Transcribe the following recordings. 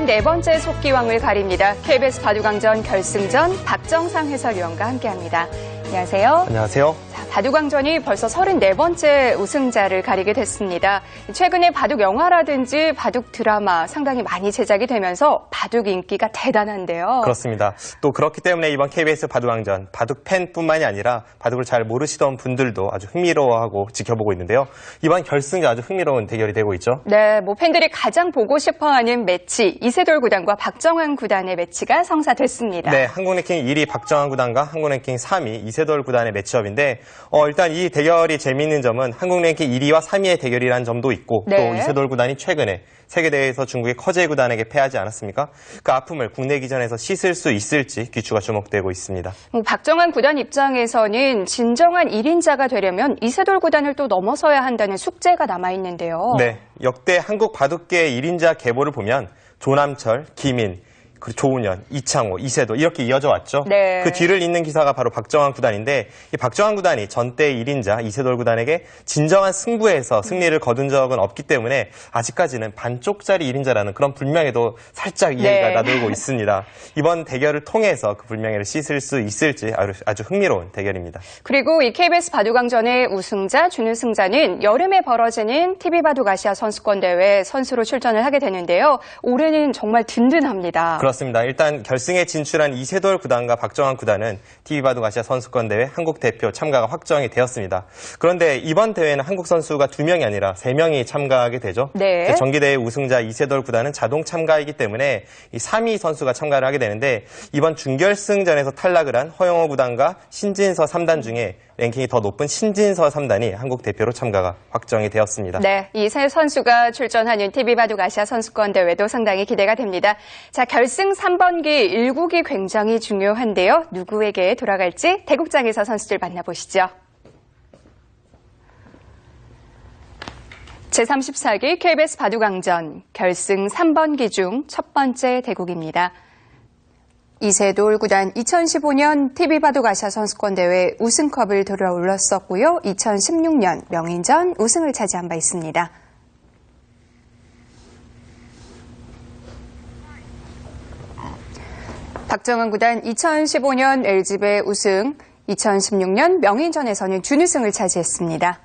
네 번째 속기왕을 가립니다. KBS 바둑왕전 결승전 박정상 해설위원과 함께합니다. 안녕하세요. 안녕하세요. 바둑왕전이 벌써 34번째 우승자를 가리게 됐습니다. 최근에 바둑 영화라든지 바둑 드라마 상당히 많이 제작이 되면서 바둑 인기가 대단한데요. 그렇습니다. 또 그렇기 때문에 이번 KBS 바둑왕전 바둑 팬뿐만이 아니라 바둑을 잘 모르시던 분들도 아주 흥미로워하고 지켜보고 있는데요. 이번 결승전 아주 흥미로운 대결이 되고 있죠. 네, 팬들이 가장 보고 싶어하는 매치 이세돌 구단과 박정환 구단의 매치가 성사됐습니다. 네, 한국랭킹 1위 박정환 구단과 한국랭킹 3위 이세돌 구단의 매치업인데 일단 이 대결이 재미있는 점은 한국랭킹 1위와 3위의 대결이라는 점도 있고 네. 또 이세돌 구단이 최근에 세계대회에서 중국의 커제 구단에게 패하지 않았습니까? 그 아픔을 국내 기전에서 씻을 수 있을지 귀추가 주목되고 있습니다. 박정환 구단 입장에서는 진정한 1인자가 되려면 이세돌 구단을 또 넘어서야 한다는 숙제가 남아있는데요. 네, 역대 한국 바둑계의 1인자 계보를 보면 조남철, 김인, 그리고 조은현, 이창호, 이세돌 이렇게 이어져 왔죠. 네. 그 뒤를 잇는 기사가 바로 박정환 구단인데 이 박정환 구단이 전대 1인자 이세돌 구단에게 진정한 승부에서 승리를 거둔 적은 없기 때문에 아직까지는 반쪽짜리 1인자라는 그런 불명예도 살짝 이해가 나돌고 있습니다. 이번 대결을 통해서 그 불명예를 씻을 수 있을지 아주 흥미로운 대결입니다. 그리고 이 KBS 바둑왕전의 우승자, 준우승자는 여름에 벌어지는 TV바둑 아시아 선수권 대회 선수로 출전을 하게 되는데요. 올해는 정말 든든합니다. 그렇습니다. 일단 결승에 진출한 이세돌 구단과 박정환 구단은 TV바둑 아시아 선수권 대회 한국 대표 참가가 확정이 되었습니다. 그런데 이번 대회는 한국 선수가 2명이 아니라 3명이 참가하게 되죠. 네. 정기대회 우승자 이세돌 구단은 자동 참가이기 때문에 이 3위 선수가 참가를 하게 되는데 이번 준결승전에서 탈락을 한 허영호 구단과 신진서 3단 중에 랭킹이 더 높은 신진서 3단이 한국 대표로 참가가 확정이 되었습니다. 네, 이 세 선수가 출전하는 TV바둑 아시아 선수권 대회도 상당히 기대가 됩니다. 자, 결승 3번기 1국이 굉장히 중요한데요. 누구에게 돌아갈지 대국장에서 선수들 만나보시죠. 제34기 KBS 바둑왕전 결승 3번기 중 첫 번째 대국입니다. 이세돌 구단 2015년 TV바둑 아시아 선수권 대회 우승컵을 들어올렸었고요. 2016년 명인전 우승을 차지한 바 있습니다. 박정환 구단 2015년 LG배 우승, 2016년 명인전에서는 준우승을 차지했습니다.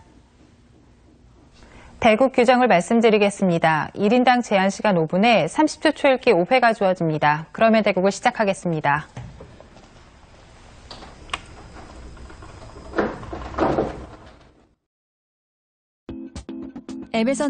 대국 규정을 말씀드리겠습니다. 1인당 제한 시간 5분에 30초 초읽기 5회가 주어집니다. 그러면 대국을 시작하겠습니다. 앱에서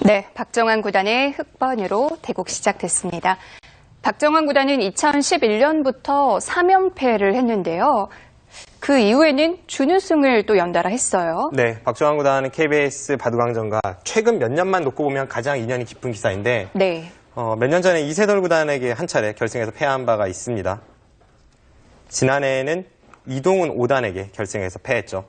네, 박정환 구단의 흑번으로 대국 시작됐습니다. 박정환 구단은 2011년부터 3연패를 했는데요. 그 이후에는 준우승을 또 연달아 했어요. 네, 박정환 구단은 KBS 바둑왕전과 최근 몇 년만 놓고 보면 가장 인연이 깊은 기사인데 네. 몇 년 전에 이세돌 구단에게 한 차례 결승에서 패한 바가 있습니다. 지난해에는 이동훈 5단에게 결승에서 패했죠.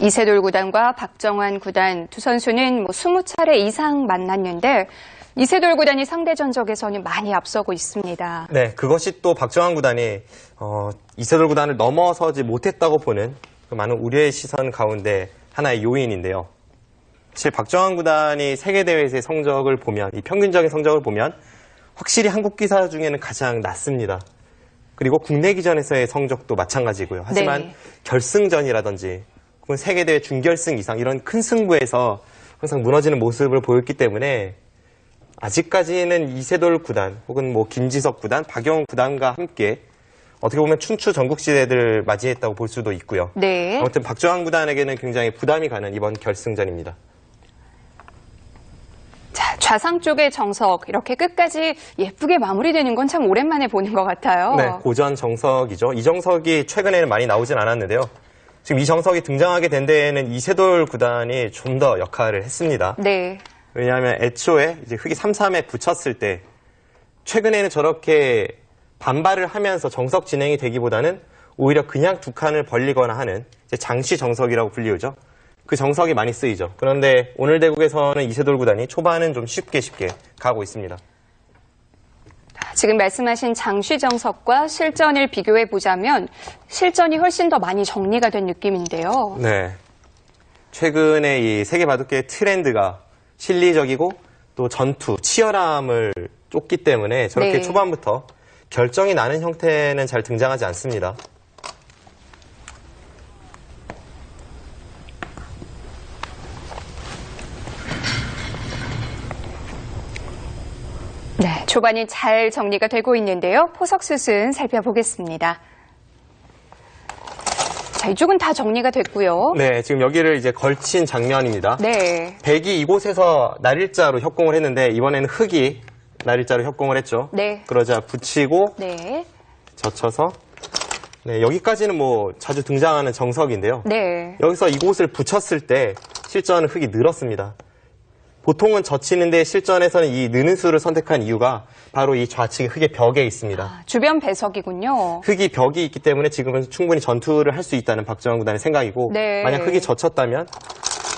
이세돌 구단과 박정환 구단 두 선수는 20차례 이상 만났는데 이세돌 구단이 상대 전적에서는 많이 앞서고 있습니다. 네, 그것이 또 박정환 구단이 이세돌 구단을 넘어서지 못했다고 보는 그 많은 우려의 시선 가운데 하나의 요인인데요. 사실 박정환 구단이 세계대회에서의 성적을 보면, 이 평균적인 성적을 보면 확실히 한국 기사 중에는 가장 낮습니다. 그리고 국내 기전에서의 성적도 마찬가지고요. 하지만 네. 결승전이라든지 혹은 세계대회 준결승 이상 이런 큰 승부에서 항상 무너지는 모습을 보였기 때문에 아직까지는 이세돌 구단 혹은 김지석 구단, 박영훈 구단과 함께 어떻게 보면 춘추 전국시대를 맞이했다고 볼 수도 있고요. 네. 아무튼 박정환 구단에게는 굉장히 부담이 가는 이번 결승전입니다. 자, 좌상 쪽의 정석 이렇게 끝까지 예쁘게 마무리되는 건 참 오랜만에 보는 것 같아요. 네, 고전 정석이죠. 이 정석이 최근에는 많이 나오진 않았는데요. 지금 이 정석이 등장하게 된 데에는 이세돌 구단이 좀 더 역할을 했습니다. 네. 왜냐하면 애초에 이제 흑이 3-3에 붙였을 때 최근에는 저렇게 반발을 하면서 정석 진행이 되기보다는 오히려 그냥 두 칸을 벌리거나 하는 이제 장시 정석이라고 불리우죠. 그 정석이 많이 쓰이죠. 그런데 오늘 대국에서는 이세돌 구단이 초반은 좀 쉽게 가고 있습니다. 지금 말씀하신 장쉬 정석과 실전을 비교해 보자면 실전이 훨씬 더 많이 정리가 된 느낌인데요. 네. 최근에 이 세계 바둑계의 트렌드가 실리적이고 또 전투, 치열함을 쫓기 때문에 저렇게 네. 초반부터 결정이 나는 형태는 잘 등장하지 않습니다. 네, 초반이 잘 정리가 되고 있는데요. 포석 수순 살펴보겠습니다. 자, 이쪽은 다 정리가 됐고요. 네, 지금 여기를 이제 걸친 장면입니다. 네. 백이 이곳에서 날일자로 협공을 했는데 이번에는 흑이 날일자로 협공을 했죠. 네. 그러자 붙이고 네. 젖혀서 네, 여기까지는 뭐 자주 등장하는 정석인데요. 네. 여기서 이곳을 붙였을 때 실전은 흑이 늘었습니다. 보통은 젖히는데 실전에서는 이 느는 수를 선택한 이유가 바로 이 좌측의 흑의 벽에 있습니다. 주변 배석이군요. 흑이 벽이 있기 때문에 지금은 충분히 전투를 할 수 있다는 박정환 구단의 생각이고 네. 만약 흑이 젖혔다면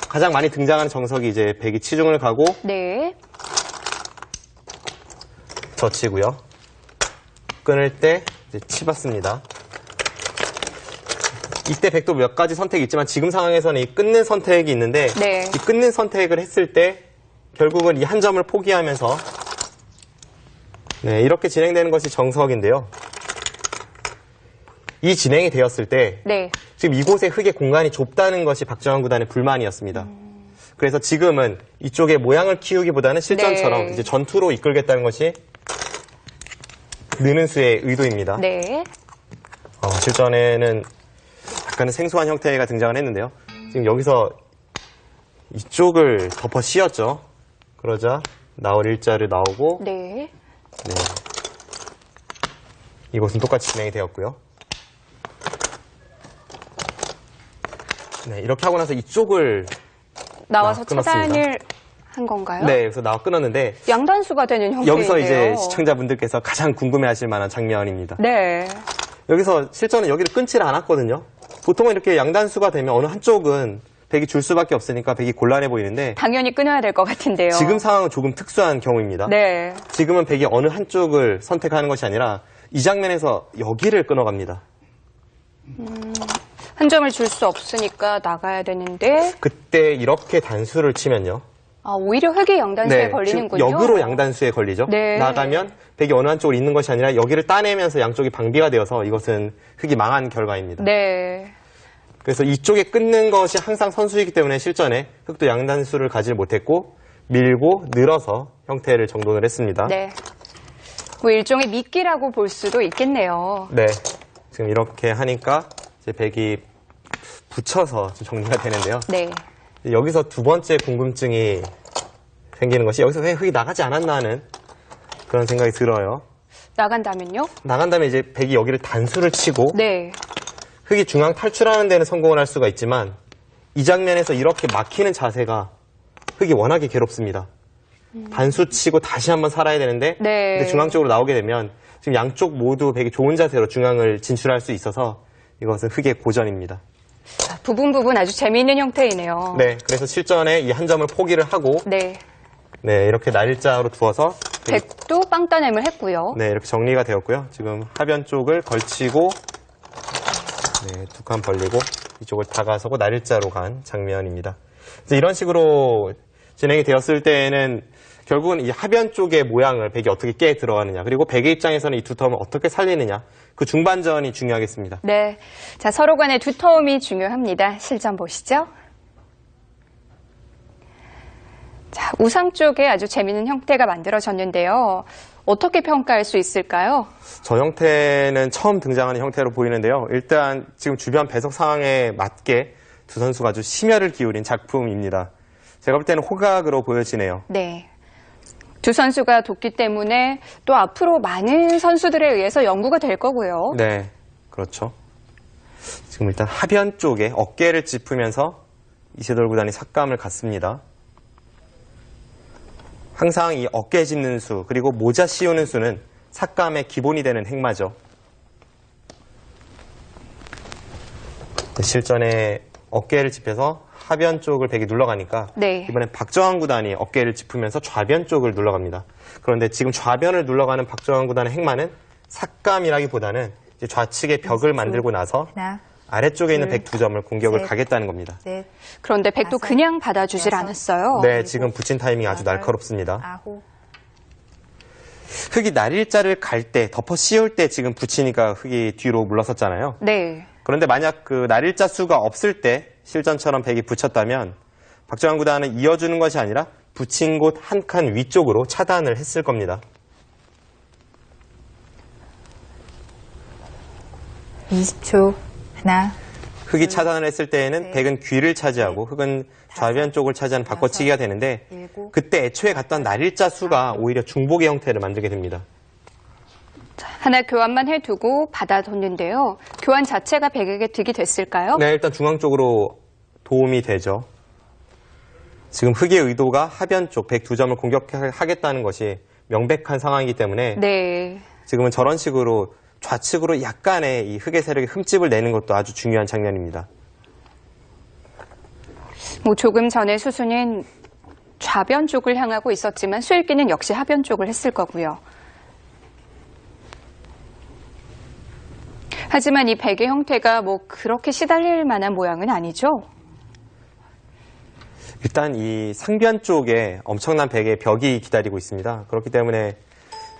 가장 많이 등장하는 정석이 이제 백이 치중을 가고 네. 젖히고요. 끊을 때 이제 치받습니다. 이때 백도 몇 가지 선택이 있지만 지금 상황에서는 이 끊는 선택이 있는데 네. 이 끊는 선택을 했을 때 결국은 이 한 점을 포기하면서 네, 이렇게 진행되는 것이 정석인데요. 이 진행이 되었을 때 네. 지금 이곳에 흑의 공간이 좁다는 것이 박정환 구단의 불만이었습니다. 그래서 지금은 이쪽에 모양을 키우기보다는 실전처럼 네. 이제 전투로 이끌겠다는 것이 느는 수의 의도입니다. 네. 실전에는 약간은 생소한 형태가 등장을 했는데요. 지금 여기서 이쪽을 덮어 씌웠죠. 그러자 나올 일자를 나오고 네. 네. 이곳은 똑같이 진행이 되었고요. 네, 이렇게 하고 나서 이쪽을 나와서 끊었습니다. 차단을 한 건가요? 네, 여기서 나와 끊었는데 양단수가 되는 형태인데요. 여기서 이제 시청자분들께서 가장 궁금해하실 만한 장면입니다. 네. 여기서 실전은 여기를 끊지를 않았거든요. 보통은 이렇게 양단수가 되면 어느 한쪽은 백이 줄 수밖에 없으니까 백이 곤란해 보이는데 당연히 끊어야 될 것 같은데요. 지금 상황은 조금 특수한 경우입니다. 네. 지금은 백이 어느 한쪽을 선택하는 것이 아니라 이 장면에서 여기를 끊어갑니다. 한 점을 줄 수 없으니까 나가야 되는데 그때 이렇게 단수를 치면요. 오히려 흑이 양단수에 걸리는군요. 지금 역으로 양단수에 걸리죠. 네. 나가면 백이 어느 한쪽으로 있는 것이 아니라 여기를 따내면서 양쪽이 방비가 되어서 이것은 흑이 망한 결과입니다. 네. 그래서 이쪽에 끊는 것이 항상 선수이기 때문에 실전에 흑도 양단수를 가지 못했고 밀고 늘어서 형태를 정돈을 했습니다. 네. 뭐 일종의 미끼라고 볼 수도 있겠네요. 네. 지금 이렇게 하니까 이제 백이 붙여서 좀 정리가 되는데요. 네. 여기서 두 번째 궁금증이 생기는 것이 여기서 왜 흑이 나가지 않았나 하는 그런 생각이 들어요. 나간다면요? 나간 다음에 이제 백이 여기를 단수를 치고 네. 흑이 중앙 탈출하는 데는 성공을 할 수가 있지만 이 장면에서 이렇게 막히는 자세가 흑이 워낙에 괴롭습니다. 단수 치고 다시 한번 살아야 되는데 네. 근데 중앙 쪽으로 나오게 되면 지금 양쪽 모두 백이 좋은 자세로 중앙을 진출할 수 있어서 이것은 흑의 고전입니다. 부분 아주 재미있는 형태이네요. 네, 그래서 실전에 이 한 점을 포기를 하고 네. 네, 이렇게 날짜로 두어서 백도 빵 따냄을 했고요. 네, 이렇게 정리가 되었고요. 지금 하변 쪽을 걸치고 네, 두 칸 벌리고 이쪽을 다가서고 날짜로 간 장면입니다. 그래서 이런 식으로 진행이 되었을 때에는 결국은 이 하변 쪽의 모양을 백이 어떻게 깨 들어가느냐 그리고 백의 입장에서는 이 두터움을 어떻게 살리느냐 그 중반전이 중요하겠습니다. 네. 자, 서로 간의 두터움이 중요합니다. 실전 보시죠. 자, 우상 쪽에 아주 재미있는 형태가 만들어졌는데요. 어떻게 평가할 수 있을까요? 저 형태는 처음 등장하는 형태로 보이는데요. 일단 지금 주변 배석 상황에 맞게 두 선수가 아주 심혈을 기울인 작품입니다. 제가 볼 때는 호각으로 보여지네요. 네. 두 선수가 돕기 때문에 또 앞으로 많은 선수들에 의해서 연구가 될 거고요. 네, 그렇죠. 지금 일단 하변 쪽에 어깨를 짚으면서 이세돌 구단이 삭감을 갔습니다. 항상 이 어깨 짚는 수 그리고 모자 씌우는 수는 삭감의 기본이 되는 행마죠. 실전에 어깨를 짚혀서 하변 쪽을 백이 눌러가니까 네. 이번엔 박정환 구단이 어깨를 짚으면서 좌변 쪽을 눌러갑니다. 그런데 지금 좌변을 눌러가는 박정환 구단의 행마는 삭감이라기보다는 이제 좌측에 벽을 만들고 나서 하나, 아래쪽에 있는 백 두 점을 공격을 셋. 가겠다는 겁니다. 넷, 그런데 백도 다섯, 그냥 받아주질 여섯. 않았어요. 네, 지금 붙인 타이밍이 아주 여덟, 날카롭습니다. 아홉, 흙이 날일자를 갈 때, 덮어 씌울 때 지금 붙이니까 흙이 뒤로 물러섰잖아요. 네. 그런데 만약 그 날일자 수가 없을 때 실전처럼 백이 붙였다면 박정환 구단은 이어주는 것이 아니라 붙인 곳 한 칸 위쪽으로 차단을 했을 겁니다. 20초. 하나, 흙이 차단을 했을 때에는 셋, 백은 귀를 차지하고 흙은 좌변 쪽을 차지하는 바꿔치기가 되는데 일곱, 그때 애초에 갔던 날일자 수가 오히려 중복의 형태를 만들게 됩니다. 하나 교환만 해두고 받아뒀는데요. 교환 자체가 백에게 득이 됐을까요? 네, 일단 중앙 쪽으로 도움이 되죠. 지금 흙의 의도가 하변 쪽 백 두 점을 공격하겠다는 것이 명백한 상황이기 때문에 네. 지금은 저런 식으로 좌측으로 약간의 이 흙의 세력에 흠집을 내는 것도 아주 중요한 장면입니다. 뭐 조금 전에 수순은 좌변 쪽을 향하고 있었지만 수일기는 역시 하변 쪽을 했을 거고요. 하지만 이 백의 형태가 뭐 그렇게 시달릴 만한 모양은 아니죠? 일단 이 상변 쪽에 엄청난 백의 벽이 기다리고 있습니다. 그렇기 때문에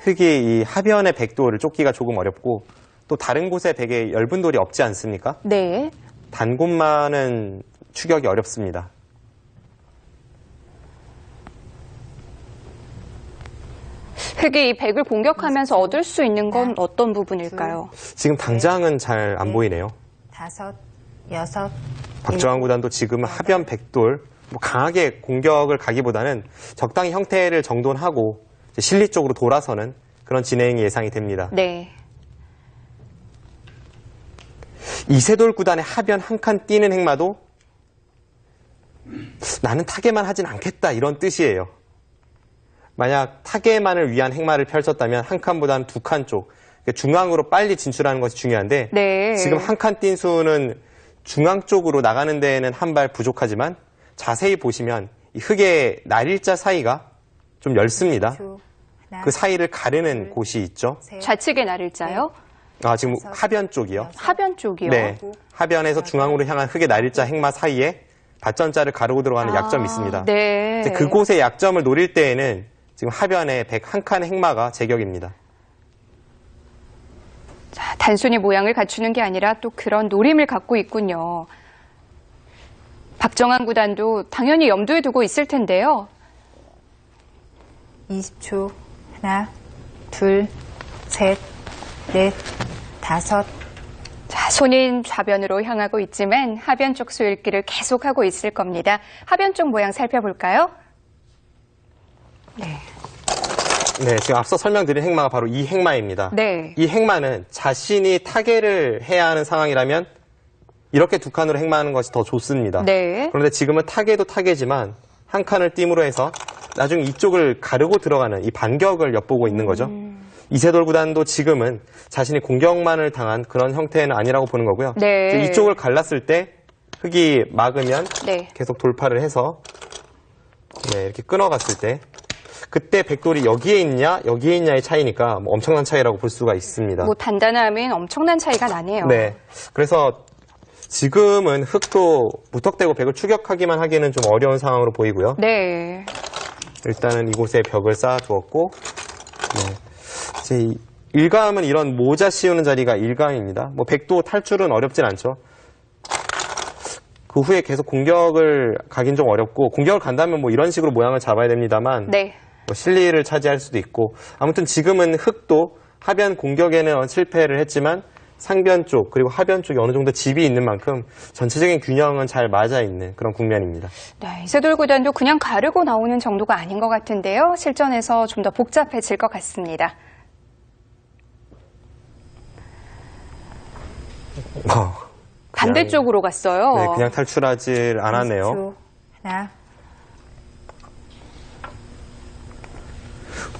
흙이 이 하변의 백돌을 쫓기가 조금 어렵고 또 다른 곳에 백의 엷은 돌이 없지 않습니까? 네. 단 곳만은 추격이 어렵습니다. 흙이 이 백을 공격하면서 얻을 수 있는 건 어떤 부분일까요? 지금 당장은 잘 안 보이네요. 다섯, 여섯, 박정환 구단도 지금 하변 백돌 뭐 강하게 공격을 가기보다는 적당히 형태를 정돈하고 이제 실리 쪽으로 돌아서는 그런 진행이 예상이 됩니다. 네. 이세돌 구단의 하변 한 칸 뛰는 행마도 나는 타개만 하진 않겠다 이런 뜻이에요. 만약 타개만을 위한 행마를 펼쳤다면 한 칸보다는 두 칸 쪽 중앙으로 빨리 진출하는 것이 중요한데 네. 지금 한 칸 뛴 수는 중앙 쪽으로 나가는 데에는 한 발 부족하지만 자세히 보시면 이 흙의 날일자 사이가 좀 엷습니다. 하나, 그 사이를 가르는 곳이 있죠. 셋, 좌측의 날일자요? 아, 지금 하변 쪽이요. 하변 쪽이요? 네. 하변에서 중앙으로 향한 흙의 날일자 행마 사이에 밭전자를 가르고 들어가는 약점이 있습니다. 네. 이제 그곳의 약점을 노릴 때에는 지금 하변에 백 한 칸 행마가 제격입니다. 자, 단순히 모양을 갖추는 게 아니라 또 그런 노림을 갖고 있군요. 박정환 구단도 당연히 염두에 두고 있을 텐데요. 20초. 하나, 둘, 셋, 넷, 다섯, 자, 손인 좌변으로 향하고 있지만 하변 쪽 수일기를 계속하고 있을 겁니다. 하변 쪽 모양 살펴볼까요? 네. 네, 지금 앞서 설명드린 행마가 바로 이 행마입니다. 네. 이 행마는 자신이 타개를 해야 하는 상황이라면 이렇게 두 칸으로 행마하는 것이 더 좋습니다. 네. 그런데 지금은 타개도 타개지만 한 칸을 띄므로 해서 나중에 이쪽을 가르고 들어가는 이 반격을 엿보고 있는 거죠. 이세돌 구단도 지금은 자신이 공격만을 당한 그런 형태는 아니라고 보는 거고요. 네. 이제 이쪽을 갈랐을 때 흙이 막으면 네. 계속 돌파를 해서 네, 이렇게 끊어갔을 때 그때 백돌이 여기에 있냐 여기에 있냐의 차이니까 뭐 엄청난 차이라고 볼 수가 있습니다. 뭐 단단함은 엄청난 차이가 나네요. 네, 그래서 지금은 흙도 무턱대고 백을 추격하기만 하기에는 좀 어려운 상황으로 보이고요. 네. 일단은 이곳에 벽을 쌓아두었고 네. 이제 일감은 이런 모자 씌우는 자리가 일감입니다. 뭐 백도 탈출은 어렵진 않죠. 그 후에 계속 공격을 가긴 좀 어렵고 공격을 간다면 뭐 이런 식으로 모양을 잡아야 됩니다만 네. 뭐 실리를 차지할 수도 있고 아무튼 지금은 흙도 하변 공격에는 실패를 했지만 상변 쪽 그리고 하변 쪽에 어느 정도 집이 있는 만큼 전체적인 균형은 잘 맞아 있는 그런 국면입니다. 네, 이세돌 구단도 그냥 가르고 나오는 정도가 아닌 것 같은데요. 실전에서 좀 더 복잡해질 것 같습니다. 반대쪽으로 갔어요. 네, 그냥 탈출하지 않았네요. 20초. 하나,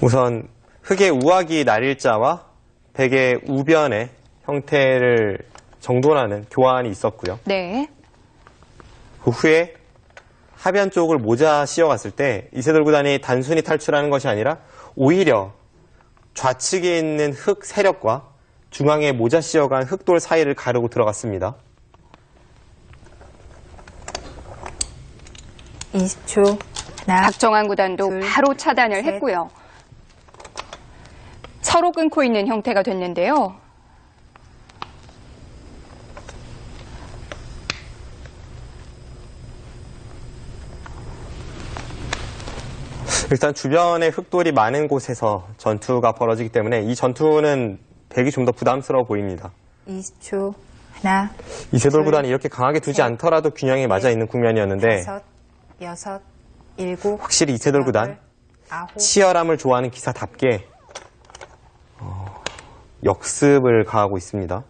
우선 흙의 우악이 날일자와 백의 우변의 형태를 정돈하는 교환이 있었고요. 네. 그 후에 하변 쪽을 모자 씌워갔을 때 이세돌 구단이 단순히 탈출하는 것이 아니라 오히려 좌측에 있는 흑 세력과 중앙에 모자 씌워간 흑돌 사이를 가르고 들어갔습니다. 20초. 하나, 박정환 구단도 둘, 바로 차단을 셋. 했고요. 서로 끊고 있는 형태가 됐는데요. 일단 주변에 흑돌이 많은 곳에서 전투가 벌어지기 때문에 이 전투는 백이 좀 더 부담스러워 보입니다. 20초. 하나, 이세돌 둘, 구단이 이렇게 강하게 두지 셋, 않더라도 균형이 맞아 있는 국면이었는데 5, 6, 7, 확실히 이세돌 구단 8, 치열함을 좋아하는 기사답게 역습을 가하고 있습니다.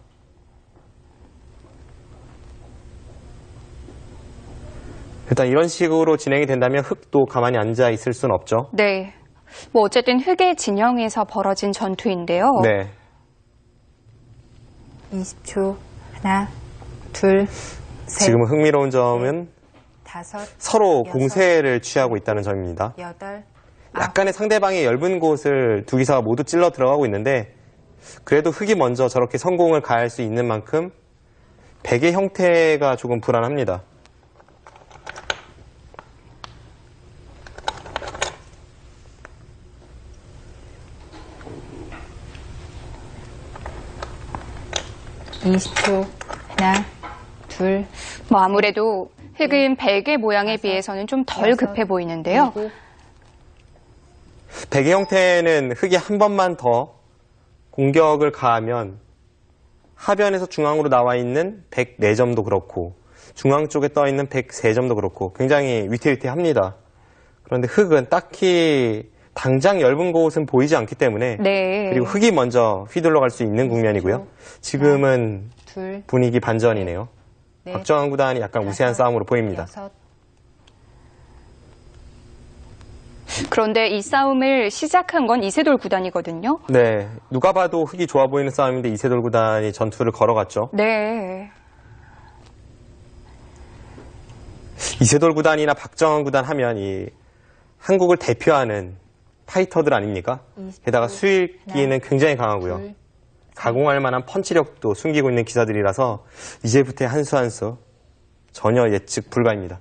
일단 이런 식으로 진행이 된다면 흑도 가만히 앉아 있을 수는 없죠. 네. 뭐 어쨌든 흑의 진영에서 벌어진 전투인데요. 네. 20초. 하나, 둘, 셋, 지금은 흥미로운 점은 5, 서로 여섯, 공세를 취하고 있다는 점입니다. 8, 약간의 상대방의 엷은 곳을 두 기사가 모두 찔러 들어가고 있는데 그래도 흑이 먼저 저렇게 성공을 가할 수 있는 만큼 백의 형태가 조금 불안합니다. 초 하나, 둘, 뭐 아무래도 흑은 백의 모양에 비해서는 좀 덜 급해 보이는데요. 7, 백의 형태는 흑이 한 번만 더 공격을 가하면 하변에서 중앙으로 나와 있는 104점도 그렇고 중앙 쪽에 떠 있는 103점도 그렇고 굉장히 위태위태합니다. 그런데 흑은 딱히 당장 엷은 곳은 보이지 않기 때문에 네. 그리고 흑이 먼저 휘둘러 갈 수 있는 국면이고요. 지금은 둘, 분위기 반전이네요. 넷, 박정환 구단이 약간 우세한 싸움으로 보입니다. 6, 그런데 이 싸움을 시작한 건 이세돌 구단이거든요. 네, 누가 봐도 흑이 좋아 보이는 싸움인데 이세돌 구단이 전투를 걸어갔죠. 네. 이세돌 구단이나 박정환 구단 하면 이 한국을 대표하는 파이터들 아닙니까? 게다가 수익기는 굉장히 강하고요. 둘, 가공할 만한 펀치력도 숨기고 있는 기사들이라서 이제부터의 한 수 한 수 전혀 예측 불가입니다.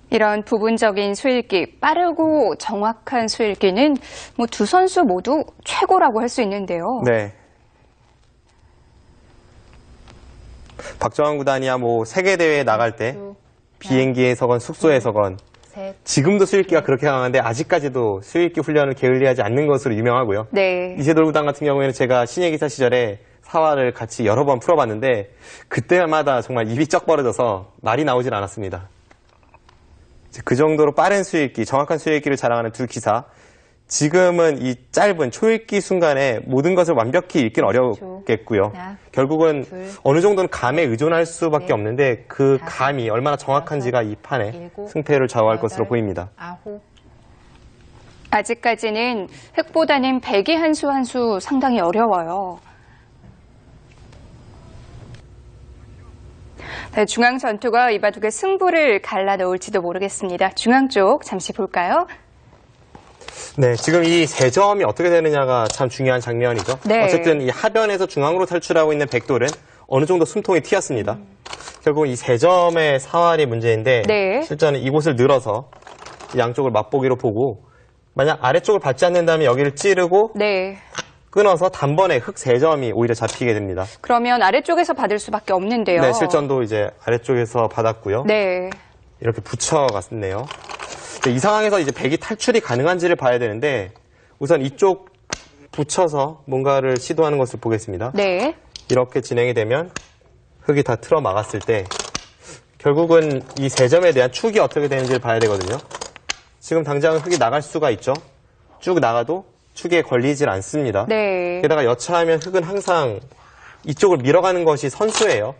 이런 부분적인 수읽기, 빠르고 정확한 수읽기는 뭐 두 선수 모두 최고라고 할 수 있는데요. 네. 박정환 구단이야 뭐 세계대회에 나갈 때 비행기에서건 숙소에서건 셋, 지금도 수익기가 그렇게 강한데 아직까지도 수익기 훈련을 게을리하지 않는 것으로 유명하고요. 네. 이세돌 구단 같은 경우에는 제가 신예기사 시절에 사활을 같이 여러 번 풀어봤는데 그때마다 정말 입이 쩍 벌어져서 말이 나오질 않았습니다. 그 정도로 빠른 수익기, 정확한 수익기를 자랑하는 두 기사. 지금은 이 짧은 초읽기 순간에 모든 것을 완벽히 읽기는 어렵겠고요. 하나, 결국은 둘, 어느 정도는 감에 의존할 수밖에 넷, 없는데 그 다섯, 감이 얼마나 정확한지가 이 판의 일곱, 승패를 좌우할 여덟, 것으로 보입니다. 9, 아직까지는 흑보다는 백이 한 수 한 수 상당히 어려워요. 네, 중앙 전투가 이 바둑의 승부를 갈라놓을지도 모르겠습니다. 중앙 쪽 잠시 볼까요? 네, 지금 이 세 점이 어떻게 되느냐가 참 중요한 장면이죠. 네. 어쨌든 이 하변에서 중앙으로 탈출하고 있는 백돌은 어느 정도 숨통이 튀었습니다. 결국 이 세 점의 사활이 문제인데 네. 실제는 이곳을 늘어서 양쪽을 맛보기로 보고 만약 아래쪽을 받지 않는다면 여기를 찌르고 네. 끊어서 단번에 흑 세 점이 오히려 잡히게 됩니다. 그러면 아래쪽에서 받을 수밖에 없는데요. 네, 실전도 이제 아래쪽에서 받았고요. 네. 이렇게 붙여갔네요. 이 상황에서 이제 백이 탈출이 가능한지를 봐야 되는데 우선 이쪽 붙여서 뭔가를 시도하는 것을 보겠습니다. 네. 이렇게 진행이 되면 흑이 다 틀어 막았을 때 결국은 이 세 점에 대한 축이 어떻게 되는지를 봐야 되거든요. 지금 당장 흑이 나갈 수가 있죠. 쭉 나가도 축에 걸리질 않습니다. 네. 게다가 여차하면 흑은 항상 이쪽을 밀어가는 것이 선수예요.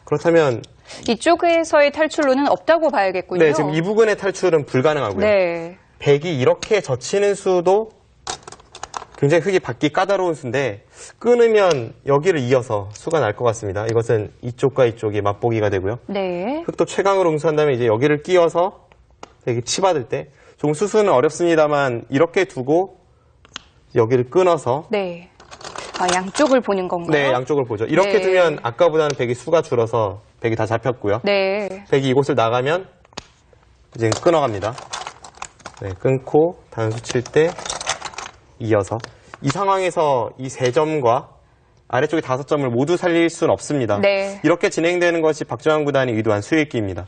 그렇다면 이쪽에서의 탈출로는 없다고 봐야겠군요. 네, 지금 이 부분의 탈출은 불가능하고요. 네. 백이 이렇게 젖히는 수도 굉장히 흙이 받기 까다로운 수인데 끊으면 여기를 이어서 수가 날 것 같습니다. 이것은 이쪽과 이쪽이 맛보기가 되고요. 네. 흙도 최강으로 응수한다면 이제 여기를 끼워서 이렇게 치받을 때 조금 수수는 어렵습니다만 이렇게 두고 여기를 끊어서 네. 양쪽을 보는 건가요? 네, 양쪽을 보죠. 이렇게 네. 두면 아까보다는 백이 수가 줄어서 백이 다 잡혔고요. 네. 백이 이곳을 나가면 이제 끊어갑니다. 네, 끊고 단수 칠 때 이어서 이 상황에서 이 3점과 아래쪽에 5점을 모두 살릴 수는 없습니다. 네. 이렇게 진행되는 것이 박정환 구단이 의도한 수익기입니다.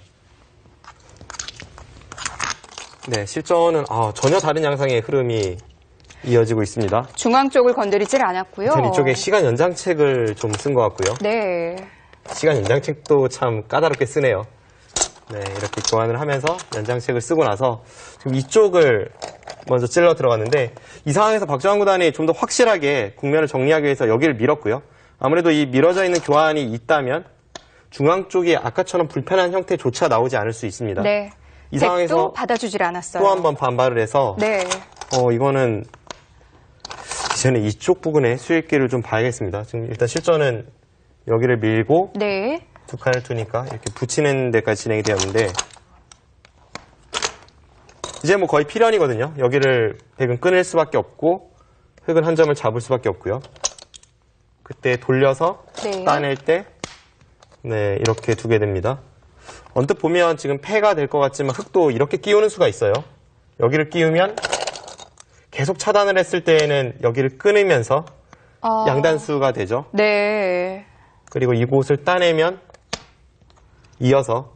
네, 실전은 전혀 다른 양상의 흐름이 이어지고 있습니다. 중앙 쪽을 건드리질 않았고요. 전 이쪽에 시간 연장책을 좀 쓴 것 같고요. 네. 시간 연장책도 참 까다롭게 쓰네요. 네, 이렇게 교환을 하면서 연장책을 쓰고 나서 지금 이쪽을 먼저 찔러 들어갔는데 이 상황에서 박정환 구단이 좀 더 확실하게 국면을 정리하기 위해서 여기를 밀었고요. 아무래도 이 밀어져 있는 교환이 있다면 중앙 쪽이 아까처럼 불편한 형태조차 나오지 않을 수 있습니다. 네. 이 상황에서 백도 받아주질 않았어요. 또 한 번 반발을 해서 네. 이거는 이제는 이쪽 부분에 수익기를 좀 봐야겠습니다. 지금 일단 실전은 여기를 밀고 네. 두 칸을 두니까 이렇게 붙이는 데까지 진행이 되었는데 이제 뭐 거의 필연이거든요. 여기를 백은 끊을 수밖에 없고 흙은 한 점을 잡을 수밖에 없고요. 그때 돌려서 네. 따낼 때 네, 이렇게 두게 됩니다. 언뜻 보면 지금 패가 될 것 같지만 흙도 이렇게 끼우는 수가 있어요. 여기를 끼우면 계속 차단을 했을 때에는 여기를 끊으면서 양단수가 되죠. 네. 그리고 이곳을 따내면 이어서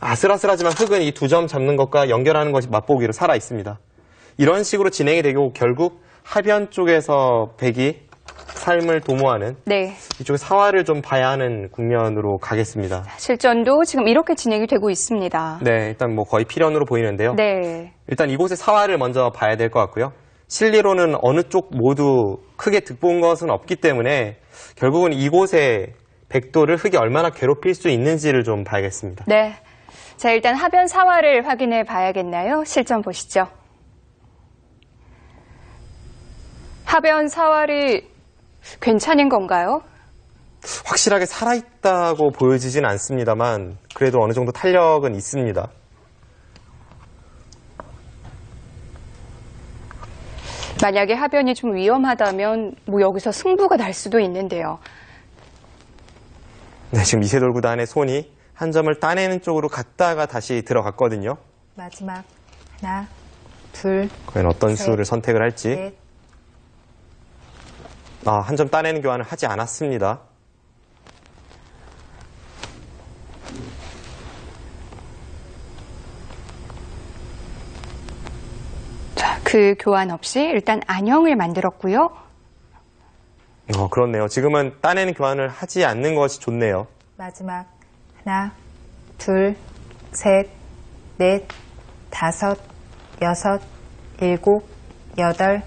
아슬아슬하지만 흙은 이 2점 잡는 것과 연결하는 것이 맛보기로 살아 있습니다. 이런 식으로 진행이 되고 결국 하변 쪽에서 백이 삶을 도모하는 네. 이쪽에 사활을 좀 봐야 하는 국면으로 가겠습니다. 실전도 지금 이렇게 진행이 되고 있습니다. 네, 일단 뭐 거의 필연으로 보이는데요. 네. 일단 이곳의 사활을 먼저 봐야 될 것 같고요. 실리로는 어느 쪽 모두 크게 득본 것은 없기 때문에 결국은 이곳의 백도를 흙이 얼마나 괴롭힐 수 있는지를 좀 봐야겠습니다. 네. 자, 일단 하변 사활을 확인해 봐야겠나요? 실전 보시죠. 하변 사활이 괜찮은 건가요? 확실하게 살아있다고 보여지진 않습니다만 그래도 어느 정도 탄력은 있습니다. 만약에 하변이 좀 위험하다면 뭐 여기서 승부가 날 수도 있는데요. 네, 지금 이세돌 구단의 손이 한 점을 따내는 쪽으로 갔다가 다시 들어갔거든요. 마지막 하나, 둘, 과연 어떤 셋, 수를 선택을 할지. 넷. 한 점 따내는 교환을 하지 않았습니다. 자, 그 교환 없이 일단 안형을 만들었고요. 그렇네요. 지금은 따내는 교환을 하지 않는 것이 좋네요. 마지막 하나, 둘, 셋, 넷, 다섯, 여섯, 일곱, 여덟,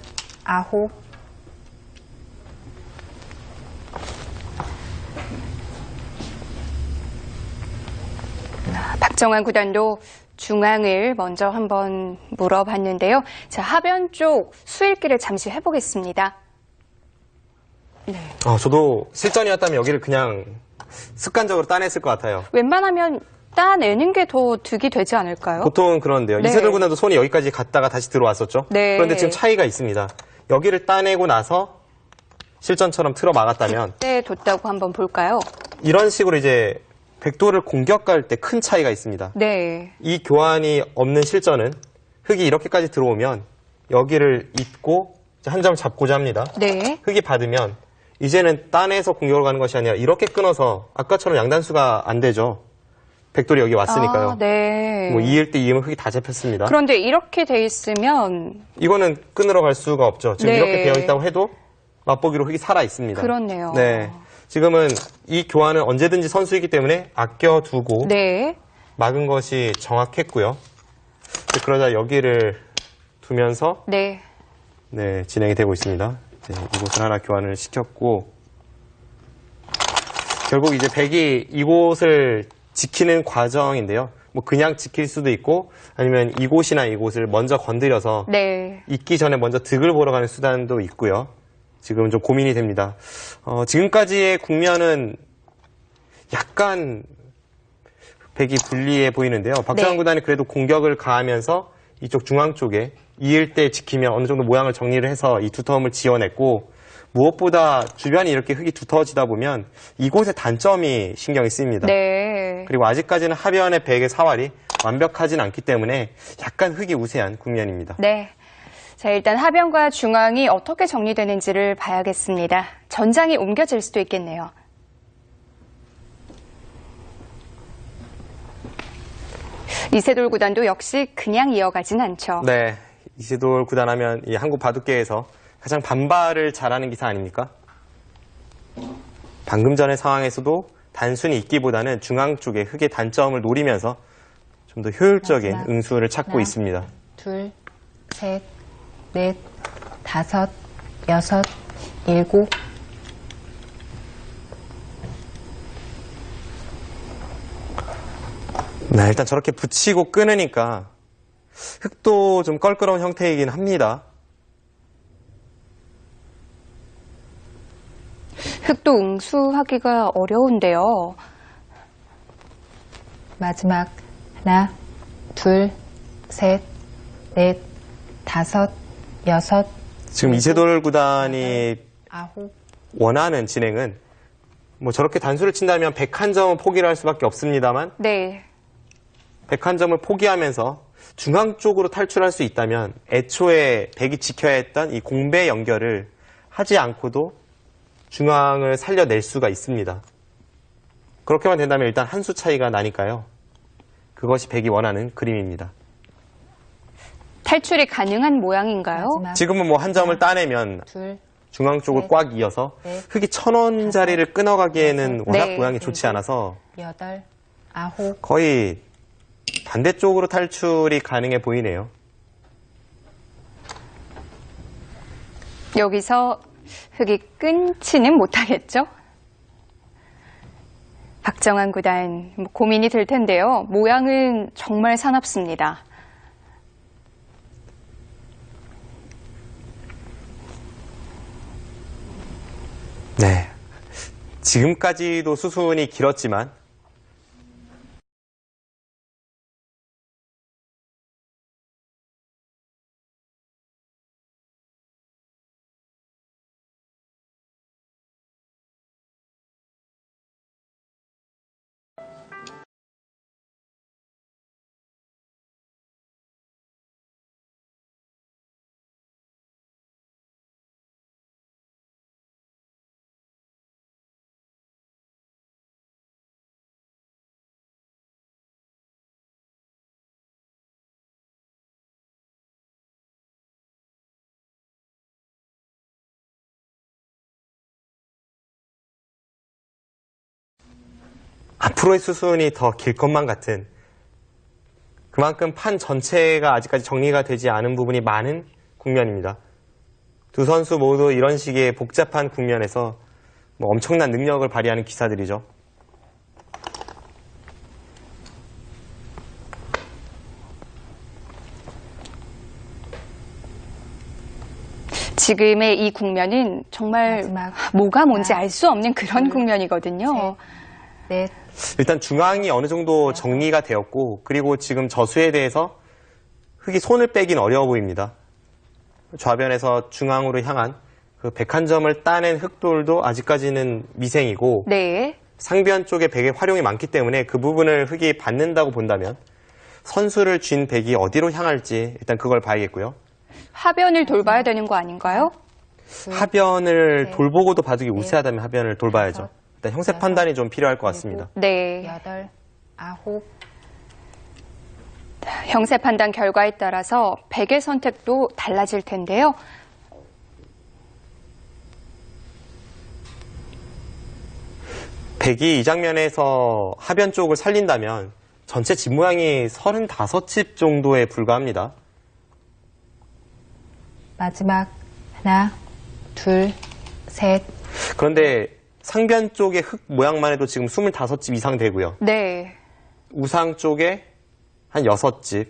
아홉. 박정환 구단도 중앙을 먼저 한번 물어봤는데요. 자, 하변 쪽 수일기를 잠시 해보겠습니다. 네. 저도 실전이었다면 여기를 그냥 습관적으로 따냈을 것 같아요. 웬만하면 따내는 게 더 득이 되지 않을까요? 보통은 그런데요. 네. 이세돌 구단도 손이 여기까지 갔다가 다시 들어왔었죠. 네. 그런데 지금 차이가 있습니다. 여기를 따내고 나서 실전처럼 틀어 막았다면 네, 뒀다고 한번 볼까요? 이런 식으로 이제 백도를 공격할 때 큰 차이가 있습니다. 네. 이 교환이 없는 실전은 흙이 이렇게까지 들어오면 여기를 잇고 한 점을 잡고자 합니다. 네. 흙이 받으면 이제는 따내서 공격을 가는 것이 아니라 이렇게 끊어서 아까처럼 양단수가 안 되죠. 백돌이 여기 왔으니까요. 네. 뭐 2일 때 2이면 흙이 다 잡혔습니다. 그런데 이렇게 돼 있으면 이거는 끊으러 갈 수가 없죠. 지금 네. 이렇게 되어 있다고 해도 맛보기로 흙이 살아 있습니다. 그렇네요. 네. 지금은 이 교환은 언제든지 선수이기 때문에 아껴두고 네. 막은 것이 정확했고요. 그러자 여기를 두면서 네. 네, 진행이 되고 있습니다. 네, 이곳을 하나 교환을 시켰고 결국 이제 백이 이곳을 지키는 과정인데요. 뭐 그냥 지킬 수도 있고 아니면 이곳이나 이곳을 먼저 건드려서 네. 있기 전에 먼저 득을 보러 가는 수단도 있고요. 지금 좀 고민이 됩니다. 지금까지의 국면은 약간 백이 불리해 보이는데요. 박정환 네. 구단이 그래도 공격을 가하면서 이쪽 중앙 쪽에 이을 때 지키면 어느 정도 모양을 정리를 해서 이 두터움을 지어냈고 무엇보다 주변이 이렇게 흙이 두터워지다 보면 이곳의 단점이 신경이 쓰입니다. 네. 그리고 아직까지는 하변의 백의 사활이 완벽하진 않기 때문에 약간 흙이 우세한 국면입니다. 네. 자, 일단 하변과 중앙이 어떻게 정리되는지를 봐야겠습니다. 전장이 옮겨질 수도 있겠네요. 이세돌 구단도 역시 그냥 이어가진 않죠. 네, 이세돌 구단하면 이 한국 바둑계에서 가장 반발을 잘하는 기사 아닙니까? 방금 전의 상황에서도 단순히 있기보다는 중앙 쪽에 흙의 단점을 노리면서 좀 더 효율적인 마지막. 응수를 찾고 하나. 있습니다. 둘, 셋, 넷, 다섯, 여섯, 일곱. 네, 일단 저렇게 붙이고 끊으니까 흙도 좀 껄끄러운 형태이긴 합니다. 흙도 응수하기가 어려운데요. 마지막 하나, 둘, 셋, 넷, 다섯, 여섯, 지금 이세돌 구단이 아홉. 원하는 진행은 뭐 저렇게 단수를 친다면 101점은 포기를 할 수밖에 없습니다만 네. 101점을 포기하면서 중앙 쪽으로 탈출할 수 있다면 애초에 백이 지켜야 했던 이 공배 연결을 하지 않고도 중앙을 살려낼 수가 있습니다. 그렇게만 된다면 일단 한 수 차이가 나니까요. 그것이 백이 원하는 그림입니다. 탈출이 가능한 모양인가요? 마지막 지금은 뭐 한 점을 따내면 둘, 중앙 쪽을 넷, 꽉 이어서 넷, 흙이 1000원짜리를 끊어가기에는 여섯, 워낙 네. 모양이 좋지 않아서 여덟, 아홉. 거의 반대쪽으로 탈출이 가능해 보이네요. 여기서 흙이 끊지는 못하겠죠? 박정환 구단 고민이 될 텐데요. 모양은 정말 사납습니다. 네. 지금까지도 수순이 길었지만 앞으로의 수순이 더 길 것만 같은 그만큼 판 전체가 아직까지 정리가 되지 않은 부분이 많은 국면입니다. 두 선수 모두 이런 식의 복잡한 국면에서 뭐 엄청난 능력을 발휘하는 기사들이죠. 지금의 이 국면은 정말 마지막. 뭐가 뭔지 하나, 알 수 없는 그런 둘, 국면이거든요. 넷, 일단 중앙이 어느 정도 정리가 되었고 그리고 지금 저수에 대해서 흙이 손을 빼긴 어려워 보입니다. 좌변에서 중앙으로 향한 그 101점을 따낸 흑돌도 아직까지는 미생이고 네. 상변 쪽에 백의 활용이 많기 때문에 그 부분을 흙이 받는다고 본다면 선수를 쥔 백이 어디로 향할지 일단 그걸 봐야겠고요. 하변을 돌봐야 되는 거 아닌가요? 하변을 네. 돌보고도 바둑이 우세하다면 하변을 돌봐야죠. 다섯, 일단 형세 여섯, 판단이 좀 필요할 것 같습니다. 네. 여덟, 아홉. 형세 판단 결과에 따라서 백의 선택도 달라질 텐데요. 백이 이 장면에서 하변 쪽을 살린다면 전체 집 모양이 35집 정도에 불과합니다. 마지막 하나, 둘, 셋. 그런데 상변 쪽의 흙 모양만 해도 지금 25집 이상 되고요. 네. 우상 쪽에 한 6집,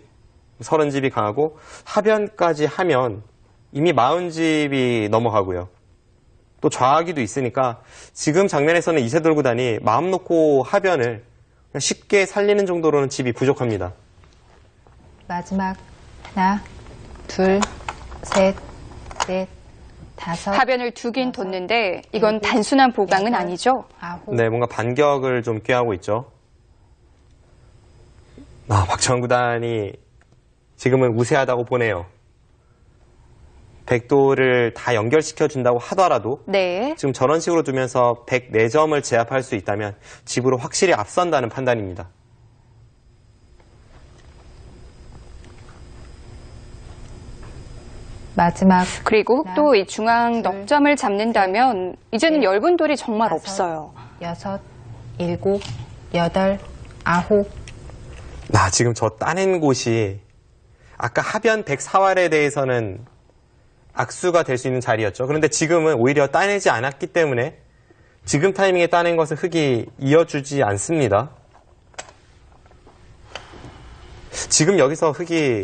30집이 강하고 하변까지 하면 이미 40집이 넘어가고요. 또 좌하기도 있으니까 지금 장면에서는 이세돌 구단이 마음 놓고 하변을 그냥 쉽게 살리는 정도로는 집이 부족합니다. 마지막 하나, 둘, 셋, 넷, 다섯. 하변을 두긴 뒀는데 이건 단순한 보강은 여덟, 아니죠? 아홉. 네, 뭔가 반격을 좀 꾀하고 있죠. 박정환 구단이 지금은 우세하다고 보네요. 백도를 다 연결시켜 준다고 하더라도 네. 지금 저런 식으로 두면서 104점을 제압할 수 있다면 집으로 확실히 앞선다는 판단입니다. 마지막 그리고 흑도 이 중앙 둘, 넉점을 잡는다면 이제는 넷, 엷은 돌이 정말 다섯, 없어요. 여섯, 일곱, 여덟, 아홉. 지금 저 따낸 곳이 아까 하변 104활에 대해서는 악수가 될 수 있는 자리였죠. 그런데 지금은 오히려 따내지 않았기 때문에 지금 타이밍에 따낸 것을 흑이 이어주지 않습니다. 지금 여기서 흑이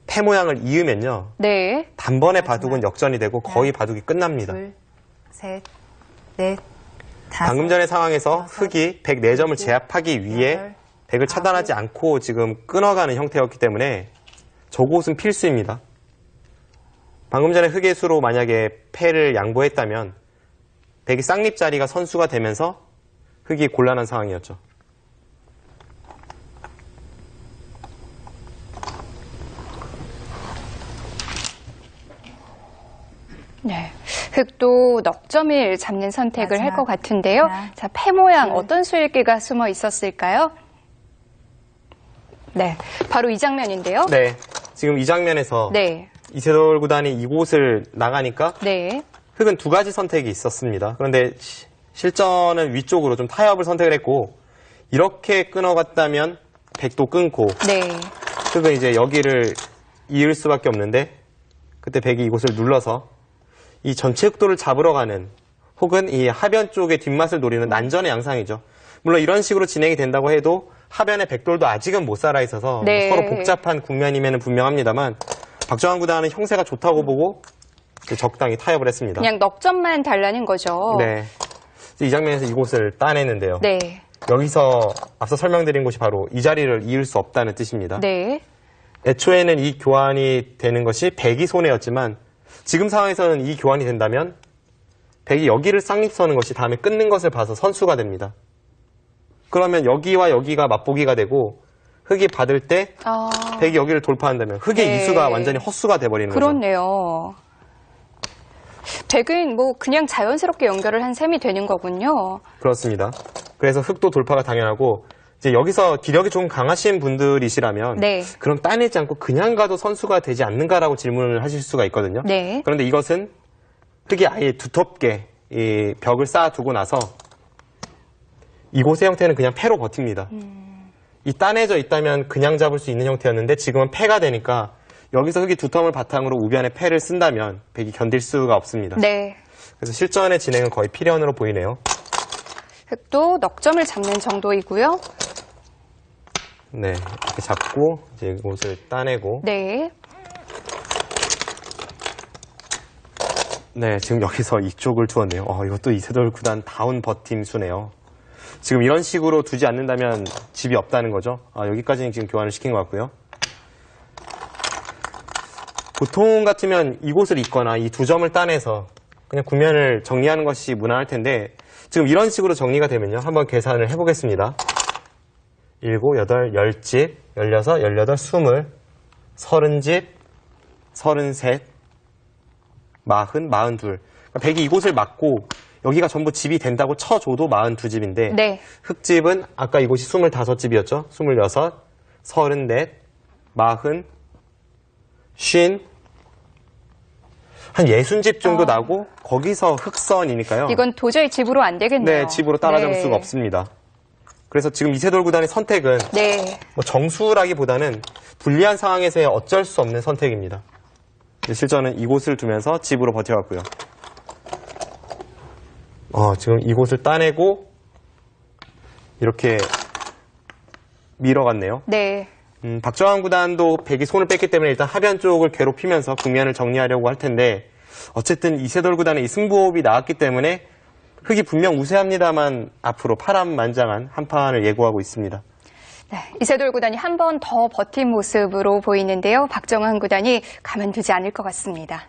패 모양을 이으면요. 네. 단번에 바둑은 역전이 되고 거의 바둑이 끝납니다. 둘, 셋, 넷, 다섯. 방금 전의 상황에서 여섯, 흑이 104점을 제압하기 위해 여덟, 백을 차단하지 않고 지금 끊어가는 형태였기 때문에 저곳은 필수입니다. 방금 전에 흑의 수로 만약에 패를 양보했다면 백이 쌍립 자리가 선수가 되면서 흑이 곤란한 상황이었죠. 네. 흑도 넉점을 잡는 선택을 할 마지막 것 같은데요. 하나, 자, 패 모양 둘. 어떤 수일기가 숨어 있었을까요? 네. 바로 이 장면인데요. 네. 지금 이 장면에서 네. 이세돌 구단이 이곳을 나가니까 네. 흑은 두 가지 선택이 있었습니다. 그런데 실전은 위쪽으로 좀 타협을 선택을 했고 이렇게 끊어갔다면 백도 끊고 네. 흑은 이제 여기를 이을 수밖에 없는데 그때 백이 이곳을 눌러서 이 전체 흑도를 잡으러 가는 혹은 이 하변 쪽의 뒷맛을 노리는 난전의 양상이죠. 물론 이런 식으로 진행이 된다고 해도 하변의 백돌도 아직은 못 살아 있어서 네. 서로 복잡한 국면임에는 분명합니다만 박정환 구단은 형세가 좋다고 보고 적당히 타협을 했습니다. 그냥 넉점만 달라는 거죠. 네. 이 장면에서 이곳을 따내는데요. 네. 여기서 앞서 설명드린 곳이 바로 이 자리를 이을 수 없다는 뜻입니다. 네. 애초에는 이 교환이 되는 것이 백이 손해였지만 지금 상황에서는 이 교환이 된다면 백이 여기를 쌍립 서는 것이 다음에 끊는 것을 봐서 선수가 됩니다. 그러면 여기와 여기가 맞보기가 되고 흑이 받을 때 백이 여기를 돌파한다면 흑의 네. 이수가 완전히 헛수가 돼버리는 거죠. 그렇네요. 백은 뭐 그냥 자연스럽게 연결을 한 셈이 되는 거군요. 그렇습니다. 그래서 흑도 돌파가 당연하고 이제 여기서 기력이 좀 강하신 분들이시라면 네. 그럼 따내지 않고 그냥 가도 선수가 되지 않는가라고 질문을 하실 수가 있거든요. 네. 그런데 이것은 흑이 아예 두텁게 이 벽을 쌓아두고 나서 이곳의 형태는 그냥 패로 버팁니다. 이 따내져 있다면 그냥 잡을 수 있는 형태였는데 지금은 패가 되니까 여기서 흑이 두텀을 바탕으로 우변에 패를 쓴다면 백이 견딜 수가 없습니다. 네. 그래서 실전의 진행은 거의 필연으로 보이네요. 흑도 넉점을 잡는 정도이고요. 네, 이렇게 잡고 이제 이곳을 따내고 네. 네, 지금 여기서 이쪽을 두었네요. 이것도 이세돌 구단 다운 버팀 수네요. 지금 이런 식으로 두지 않는다면 집이 없다는 거죠. 여기까지는 지금 교환을 시킨 것 같고요. 보통 같으면 이곳을 잇거나 이 두 점을 따내서 그냥 국면을 정리하는 것이 무난할 텐데 지금 이런 식으로 정리가 되면요. 한번 계산을 해보겠습니다. 7, 8, 10집, 16, 18, 20, 30집, 33, 40, 42. 그러니까 백이 이곳을 막고 여기가 전부 집이 된다고 쳐줘도 42집인데 네. 흑집은 아까 이곳이 25집이었죠. 26, 34, 40, 50, 한 60집 정도 나고 거기서 흑선이니까요. 이건 도저히 집으로 안 되겠네요. 네, 집으로 따라잡을 네. 수가 없습니다. 그래서 지금 이세돌 구단의 선택은 네. 뭐 정수라기보다는 불리한 상황에서의 어쩔 수 없는 선택입니다. 실전은 이곳을 두면서 집으로 버텨왔고요. 지금 이곳을 따내고 이렇게 밀어갔네요. 네. 박정환 구단도 백이 손을 뺐기 때문에 일단 하변 쪽을 괴롭히면서 국면을 정리하려고 할 텐데 어쨌든 이세돌 구단의 이 승부호흡이 나왔기 때문에 흑이 분명 우세합니다만 앞으로 파란만장한 한 판을 예고하고 있습니다. 네, 이세돌 구단이 한 번 더 버틴 모습으로 보이는데요. 박정환 구단이 가만두지 않을 것 같습니다.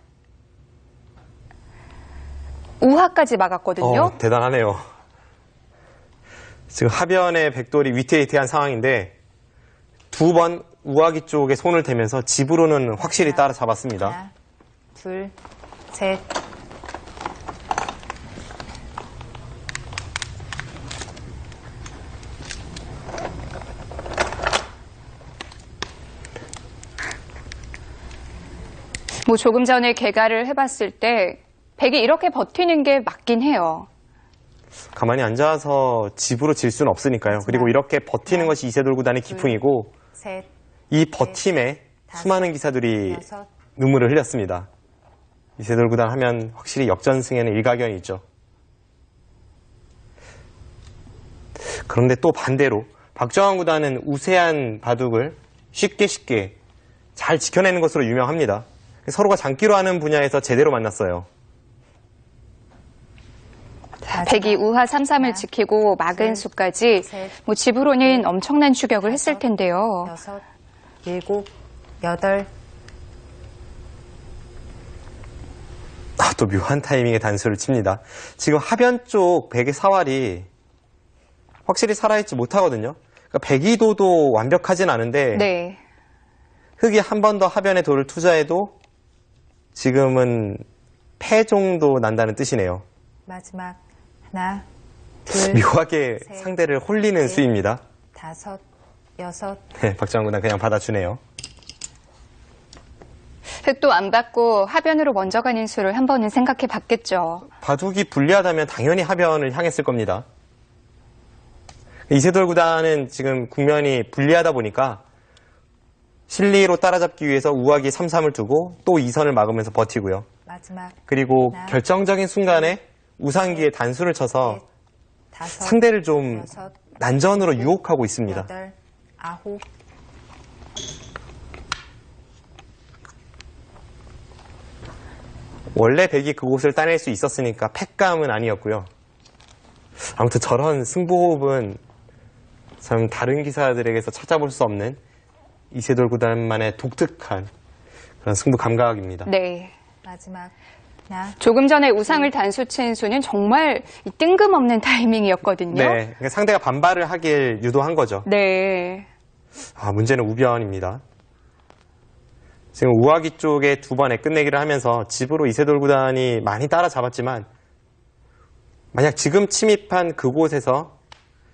우하까지 막았거든요. 대단하네요. 지금 하변의 백돌이 위태위태한 상황인데 두 번 우하기 쪽에 손을 대면서 집으로는 확실히 따라잡았습니다. 하나, 둘, 셋. 뭐 조금 전에 개가를 해봤을 때 백이 이렇게 버티는 게 맞긴 해요. 가만히 앉아서 집으로 질 수는 없으니까요. 그리고 이렇게 버티는 것이 이세돌 구단의 기풍이고 셋, 이 버팀에 수많은 기사들이 여섯. 눈물을 흘렸습니다. 이세돌 구단 하면 확실히 역전승에는 일가견이 있죠. 그런데 또 반대로 박정환 구단은 우세한 바둑을 쉽게 잘 지켜내는 것으로 유명합니다. 서로가 장기로 하는 분야에서 제대로 만났어요. 백이 우하 3-3을 지키고 막은 수까지 뭐 집으로는 엄청난 추격을 했을 텐데요. 여섯, 일곱, 여덟. 또 묘한 타이밍에 단수를 칩니다. 지금 하변 쪽 백의 사활이 확실히 살아있지 못하거든요. 그러니까 백이도도 완벽하진 않은데 네. 흑이 한 번 더 하변에 돌을 투자해도 지금은 패 정도 난다는 뜻이네요. 마지막 하나, 둘, 묘하게 셋, 상대를 홀리는 넷. 수입니다. 다섯, 여섯. 네, 박정환 구단 그냥 받아주네요. 흑도 안 받고 하변으로 먼저 가는 수를 한 번은 생각해 봤겠죠. 바둑이 불리하다면 당연히 하변을 향했을 겁니다. 이세돌 구단은 지금 국면이 불리하다 보니까 실리로 따라잡기 위해서 우하기 3-3을 두고 또 2선을 막으면서 버티고요. 마지막 그리고 하나, 결정적인 순간에 우상기에 단수를 쳐서 넷, 다섯, 상대를 좀 여섯, 난전으로 유혹하고 있습니다. 여덟, 아홉. 원래 백이 그곳을 따낼 수 있었으니까 패감은 아니었고요. 아무튼 저런 승부호흡은 참 다른 기사들에게서 찾아볼 수 없는 이세돌 구단만의 독특한 그런 승부 감각입니다. 네. 마지막 하나, 조금 전에 우상을 단수친 수는 정말 이 뜬금없는 타이밍이었거든요. 네, 그러니까 상대가 반발을 하길 유도한 거죠. 네. 문제는 우변입니다. 지금 우하기 쪽에 두 번에 끝내기를 하면서 집으로 이세돌 구단이 많이 따라잡았지만 만약 지금 침입한 그곳에서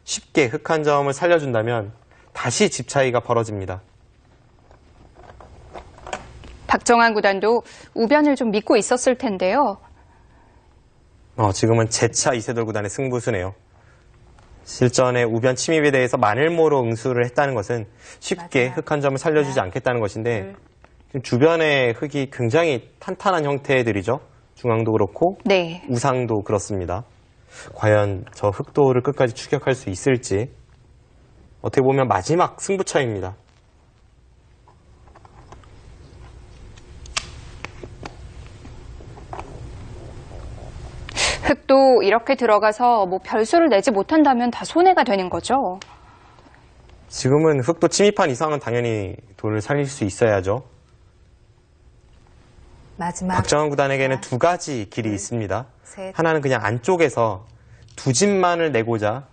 쉽게 흑 한 점을 살려준다면 다시 집 차이가 벌어집니다. 박정환 구단도 우변을 좀 믿고 있었을 텐데요. 지금은 재차 이세돌 구단의 승부수네요. 실전의 우변 침입에 대해서 만일모로 응수를 했다는 것은 쉽게 마지막. 흑 한 점을 살려주지 하나, 않겠다는 것인데 둘. 주변의 흑이 굉장히 탄탄한 형태들이죠. 중앙도 그렇고 네. 우상도 그렇습니다. 과연 저 흑도를 끝까지 추격할 수 있을지 어떻게 보면 마지막 승부차입니다. 흑도 이렇게 들어가서 뭐 별수를 내지 못한다면 다 손해가 되는 거죠. 지금은 흑도 침입한 이상은 당연히 돌을 살릴 수 있어야죠. 마지막 박정환 구단에게는 하나, 두 가지 길이 있습니다. 셋. 하나는 그냥 안쪽에서 두 집만을 내고자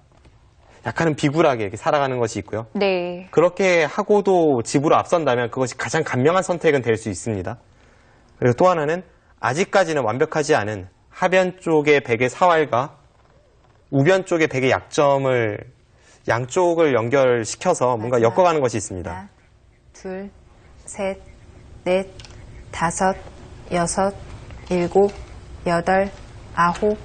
약간은 비굴하게 이렇게 살아가는 것이 있고요. 네. 그렇게 하고도 집으로 앞선다면 그것이 가장 간명한 선택은 될 수 있습니다. 그리고 또 하나는 아직까지는 완벽하지 않은 하변 쪽의 백의 사활과 우변 쪽의 백의 약점을 양쪽을 연결시켜서 뭔가 마지막. 엮어가는 것이 있습니다. 하나, 둘, 셋, 넷, 다섯, 여섯, 일곱, 여덟, 아홉.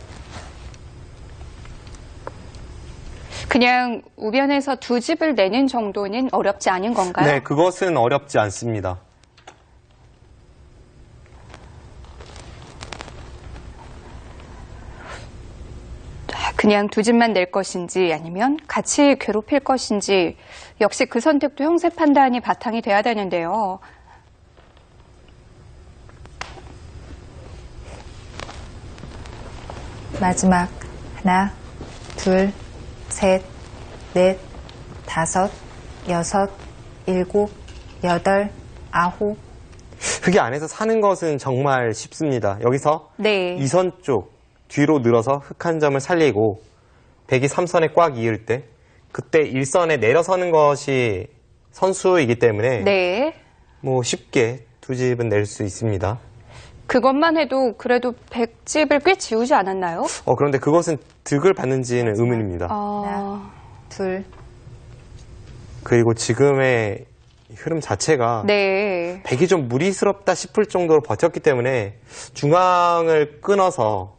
그냥 우변에서 두 집을 내는 정도는 어렵지 않은 건가요? 네, 그것은 어렵지 않습니다. 그냥 두 집만 낼 것인지 아니면 같이 괴롭힐 것인지 역시 그 선택도 형사 판단이 바탕이 돼야 되는데요. 마지막 하나, 둘, 셋, 넷, 다섯, 여섯, 일곱, 여덟, 아홉. 흙이 안에서 사는 것은 정말 쉽습니다. 여기서 네. 2선 쪽 뒤로 늘어서 흙 한 점을 살리고 백이 3선에 꽉 이을 때 그때 1선에 내려서는 것이 선수이기 때문에 네. 뭐 쉽게 두 집은 낼 수 있습니다. 그것만 해도 그래도 100집을 꽤 지우지 않았나요? 그런데 그것은 득을 받는지는 의문입니다. 아, 둘, 그리고 지금의 흐름 자체가 네. 백이 좀 무리스럽다 싶을 정도로 버텼기 때문에 중앙을 끊어서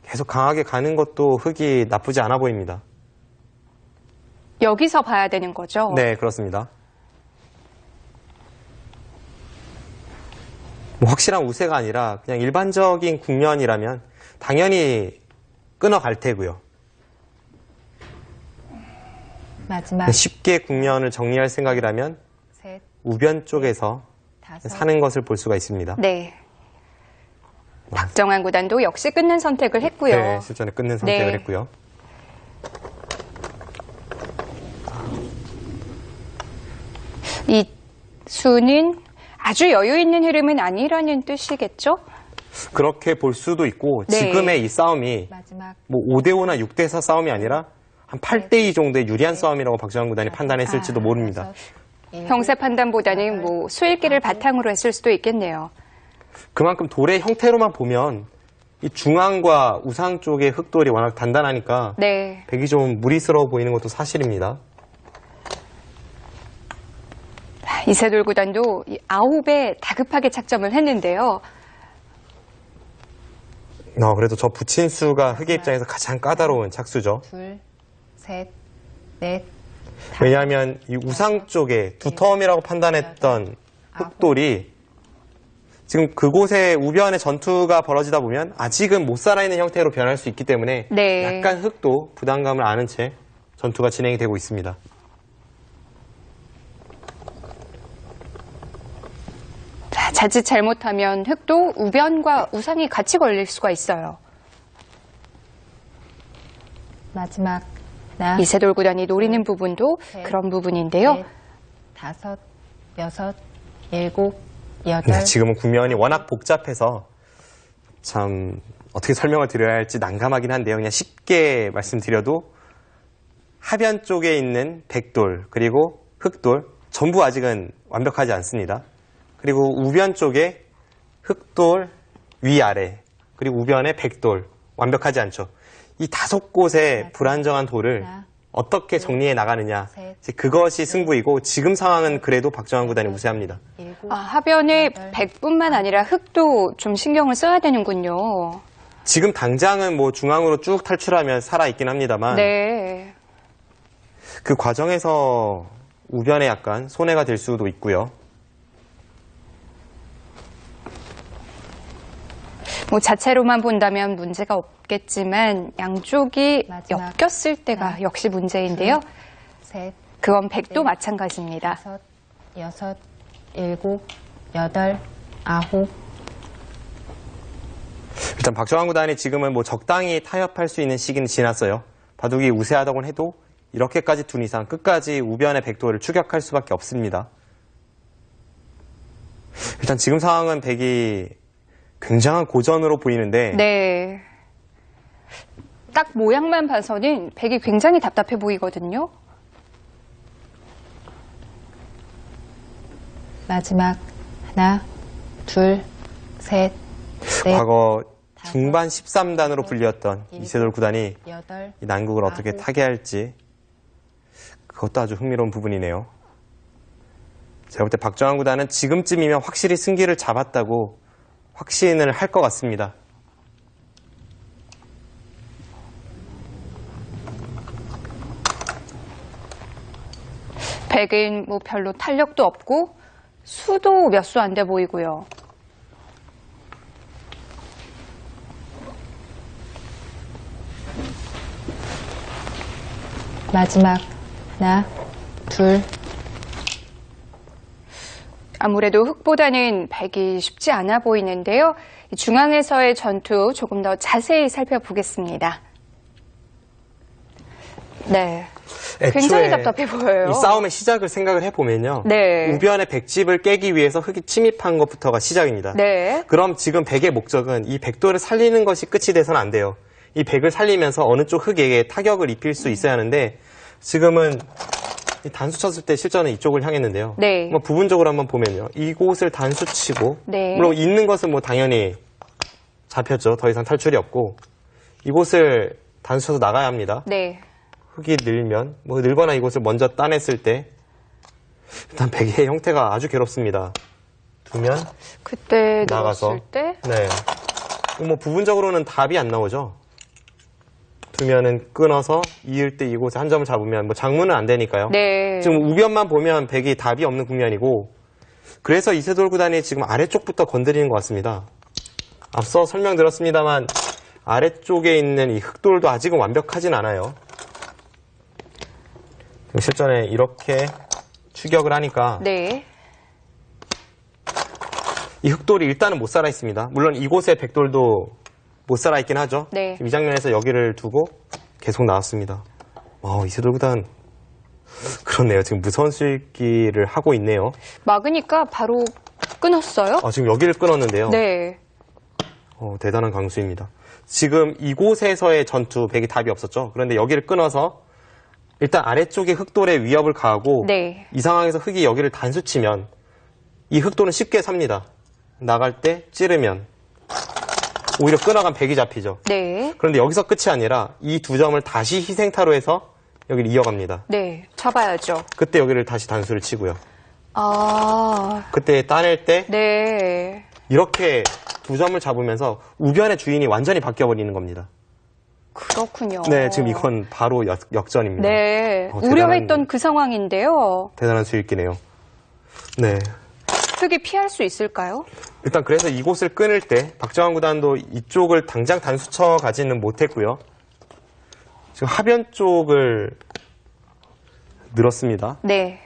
계속 강하게 가는 것도 흙이 나쁘지 않아 보입니다. 여기서 봐야 되는 거죠? 네, 그렇습니다. 뭐 확실한 우세가 아니라 그냥 일반적인 국면이라면 당연히 끊어갈 테고요. 마지막 쉽게 국면을 정리할 생각이라면 셋, 우변 쪽에서 다섯, 사는 것을 볼 수가 있습니다. 네. 박정환 구단도 역시 끊는 선택을 했고요. 네, 실전에 끊는 선택을 네. 했고요. 이 수는 아주 여유 있는 흐름은 아니라는 뜻이겠죠? 그렇게 볼 수도 있고 네. 지금의 이 싸움이 마지막 뭐 5대5나 6대4 싸움이 아니라 한 8대2 정도의 유리한 싸움이라고 박정환 구단이 판단했을지도 모릅니다. 형사 판단보다는 뭐 수일기를 바탕으로 했을 수도 있겠네요. 그만큼 돌의 형태로만 보면 이 중앙과 우상 쪽의 흙돌이 워낙 단단하니까 네. 백이 좀 무리스러워 보이는 것도 사실입니다. 이세돌 구단도 이 9에 다급하게 착점을 했는데요. 그래도 저 붙인 수가 흙의 입장에서 가장 까다로운 착수죠. 둘, 셋, 넷, 왜냐하면 이 우상 쪽에 두터움이라고 판단했던 흙돌이 지금 그곳에 우변의 전투가 벌어지다 보면 아직은 못 살아있는 형태로 변할 수 있기 때문에 네. 약간 흙도 부담감을 아는 채 전투가 진행이 되고 있습니다. 자, 자칫 잘못하면 흙도 우변과 우상이 같이 걸릴 수가 있어요. 마지막 하나, 이세돌 구단이 노리는 부분도 셋, 그런 부분인데요. 넷, 다섯, 여섯, 일곱, 여덟. 네, 지금은 국면이 워낙 복잡해서 참 어떻게 설명을 드려야 할지 난감하긴 한데요. 그냥 쉽게 말씀드려도 하변 쪽에 있는 백돌 그리고 흙돌 전부 아직은 완벽하지 않습니다. 그리고 우변 쪽에 흙돌 위아래 그리고 우변에 백돌 완벽하지 않죠. 이 5곳의 불안정한 돌을 하나, 어떻게 정리해 나가느냐 셋, 이제 그것이 승부이고 지금 상황은 그래도 박정환 구단이 우세합니다. 일곱, 하변에 100뿐만 아니라 흙도 좀 신경을 써야 되는군요. 지금 당장은 뭐 중앙으로 쭉 탈출하면 살아있긴 합니다만 네. 그 과정에서 우변에 약간 손해가 될 수도 있고요. 뭐 자체로만 본다면 문제가 없겠지만 양쪽이 마지막 엮였을 때가 역시 문제인데요. 셋, 그건 백도 마찬가지입니다. 다섯, 여섯, 일곱, 여덟, 아홉. 일단 박정환 구단이 지금은 뭐 적당히 타협할 수 있는 시기는 지났어요. 바둑이 우세하다고는 해도 이렇게까지 둔 이상 끝까지 우변의 백도를 추격할 수밖에 없습니다. 일단 지금 상황은 백이 굉장한 고전으로 보이는데 네. 딱 모양만 봐서는 백이 굉장히 답답해 보이거든요. 마지막 하나, 둘, 셋, 넷, 과거 중반 13단으로 불리었던 일곱, 이세돌 구단이 여덟, 이 난국을 어떻게 아홉. 타개할지 그것도 아주 흥미로운 부분이네요. 제가 볼 때 박정환 구단은 지금쯤이면 확실히 승기를 잡았다고 확신을 할 것 같습니다. 백은 뭐 별로 탄력도 없고 수도 몇 수 안 돼 보이고요. 마지막 하나, 둘. 아무래도 흑보다는 백이 쉽지 않아 보이는데요. 중앙에서의 전투 조금 더 자세히 살펴보겠습니다. 네, 굉장히 답답해 보여요. 이 싸움의 시작을 생각을 해보면요. 네. 우변의 백집을 깨기 위해서 흑이 침입한 것부터가 시작입니다. 네. 그럼 지금 백의 목적은 이 백도를 살리는 것이 끝이 돼서는 안 돼요. 이 백을 살리면서 어느 쪽 흑에게 타격을 입힐 수 있어야 하는데 지금은 단수 쳤을 때 실전은 이쪽을 향했는데요. 네. 뭐 부분적으로 한번 보면요. 이곳을 단수 치고 네. 물론 있는 것은 뭐 당연히 잡혔죠. 더 이상 탈출이 없고 이곳을 단수 쳐서 나가야 합니다. 네. 흑이 늘면 뭐 늘거나 이곳을 먼저 따냈을 때 일단 백의 형태가 아주 괴롭습니다. 두면 그때 나가서 넣었을 때 네. 뭐 부분적으로는 답이 안 나오죠. 두면은 끊어서 이을 때 이곳에 한 점을 잡으면 뭐 장문은 안 되니까요. 네. 지금 우변만 보면 백이 답이 없는 국면이고 그래서 이세돌 구단이 지금 아래쪽부터 건드리는 것 같습니다. 앞서 설명드렸습니다만 아래쪽에 있는 이 흑돌도 아직은 완벽하진 않아요. 실전에 이렇게 추격을 하니까 네. 이 흑돌이 일단은 못 살아 있습니다. 물론 이곳에 백돌도 못 살아 있긴 하죠. 네. 지금 이 장면에서 여기를 두고 계속 나왔습니다. 이세돌 구단 그렇네요. 지금 무서운 수익기를 하고 있네요. 막으니까 바로 끊었어요. 지금 여기를 끊었는데요. 네. 대단한 강수입니다. 지금 이곳에서의 전투 백이 답이 없었죠. 그런데 여기를 끊어서 일단 아래쪽에 흑돌의 위협을 가하고 네. 이 상황에서 흑이 여기를 단수치면 이 흑돌은 쉽게 삽니다. 나갈 때 찌르면 오히려 끊어간 백이 잡히죠. 네. 그런데 여기서 끝이 아니라 이 두 점을 다시 희생타로 해서 여기를 이어갑니다. 네. 잡아야죠. 그때 여기를 다시 단수를 치고요. 아. 그때 따낼 때 네. 이렇게 두 점을 잡으면서 우변의 주인이 완전히 바뀌어버리는 겁니다. 그렇군요. 네, 지금 이건 바로 역전입니다. 네. 대단한- 우려했던 그 상황인데요. 대단한 수익기네요. 네. 흑이 피할 수 있을까요? 일단 그래서 이곳을 끊을 때 박정환 구단도 이쪽을 당장 단수쳐 가지는 못했고요. 지금 하변 쪽을 늘었습니다. 네.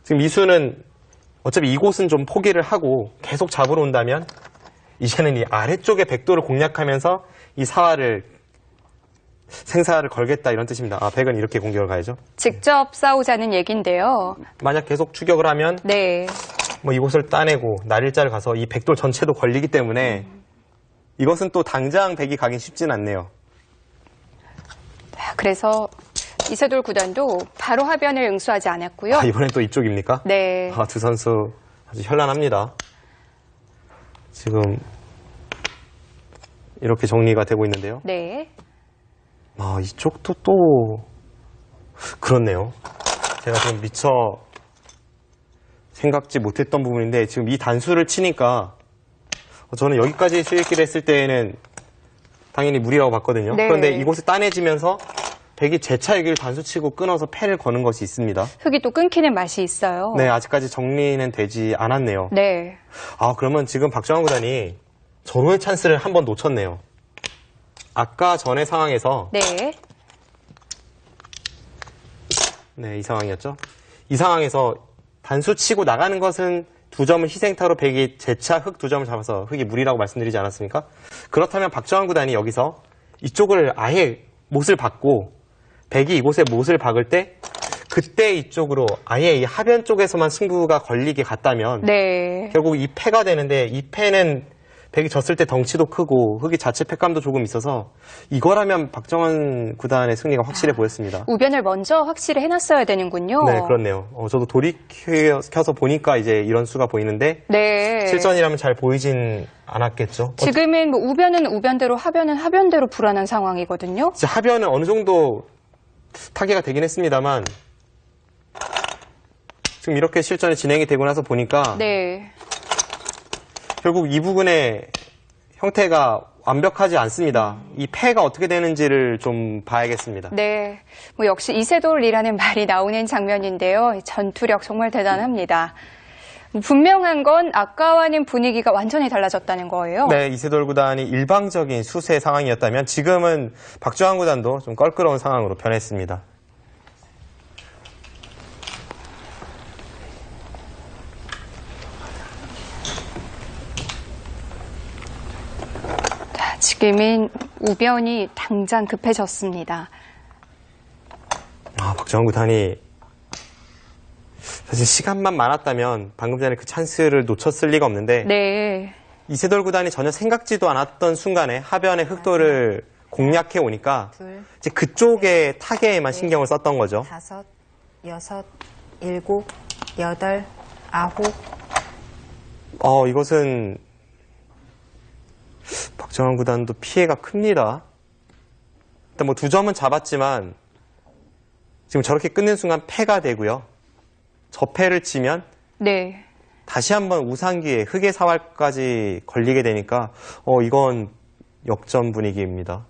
지금 이수는 어차피 이곳은 좀 포기를 하고 계속 잡으러 온다면 이제는 이 아래쪽의 백도를 공략하면서 이 사활을 생사를 걸겠다 이런 뜻입니다. 백은 이렇게 공격을 가야죠. 직접 싸우자는 얘긴데요. 만약 계속 추격을 하면 네. 뭐 이곳을 따내고 날일자를 가서 이 백돌 전체도 걸리기 때문에 이것은 또 당장 백이 가긴 쉽진 않네요. 그래서 이세돌 구단도 바로 하변을 응수하지 않았고요. 이번엔 또 이쪽입니까? 네. 두 선수 아주 현란합니다. 지금 이렇게 정리가 되고 있는데요. 네. 이쪽도 또 그렇네요. 제가 지금 미처 생각지 못했던 부분인데 지금 이 단수를 치니까 저는 여기까지 수익기를 했을 때에는 당연히 무리라고 봤거든요. 네. 그런데 이곳을 따내지면서 백이 재차 여기를 단수치고 끊어서 패를 거는 것이 있습니다. 흑이 또 끊기는 맛이 있어요. 네, 아직까지 정리는 되지 않았네요. 네. 그러면 지금 박정환 구단이 절호의 찬스를 한 번 놓쳤네요. 아까 전의 상황에서 네. 네, 이 상황이었죠. 이 상황에서 단수 치고 나가는 것은 두 점을 희생타로 백이 재차 흑 두 점을 잡아서 흑이 무리라고 말씀드리지 않았습니까? 그렇다면 박정환 구단이 여기서 이쪽을 아예 못을 박고 백이 이곳에 못을 박을 때 그때 이쪽으로 아예 이 하변 쪽에서만 승부가 걸리게 갔다면 네. 결국 이 패가 되는데 이 패는 백이 졌을 때 덩치도 크고 흑이 자체 패감도 조금 있어서 이거라면 박정환 구단의 승리가 확실해 보였습니다. 우변을 먼저 확실히 해놨어야 되는군요. 네, 그렇네요. 저도 돌이켜서 보니까 이제 이런 수가 보이는데 네. 실전이라면 잘 보이진 않았겠죠. 지금은 뭐 우변은 우변대로 하변은 하변대로 불안한 상황이거든요. 이제 하변은 어느 정도 타개가 되긴 했습니다만 지금 이렇게 실전이 진행이 되고 나서 보니까 네. 결국 이 부분의 형태가 완벽하지 않습니다. 이 패가 어떻게 되는지를 좀 봐야겠습니다. 네. 뭐 역시 이세돌이라는 말이 나오는 장면인데요. 전투력 정말 대단합니다. 분명한 건 아까와는 분위기가 완전히 달라졌다는 거예요. 네, 이세돌 구단이 일방적인 수세 상황이었다면 지금은 박정환 구단도 좀 껄끄러운 상황으로 변했습니다. 지금은 우변이 당장 급해졌습니다. 박정환 구단이 사실 시간만 많았다면 방금 전에 그 찬스를 놓쳤을 리가 없는데 네. 이세돌 구단이 전혀 생각지도 않았던 순간에 하변의 흑도를 공략해 오니까 둘, 이제 그쪽의 타겟에만 신경을 썼던 거죠. 5, 6, 7, 8, 9. 이것은 박정환 구단도 피해가 큽니다. 일단 뭐 2점은 잡았지만 지금 저렇게 끊는 순간 패가 되고요. 저 패를 치면 네. 다시 한번 우상기에 흑의 사활까지 걸리게 되니까 이건 역전 분위기입니다.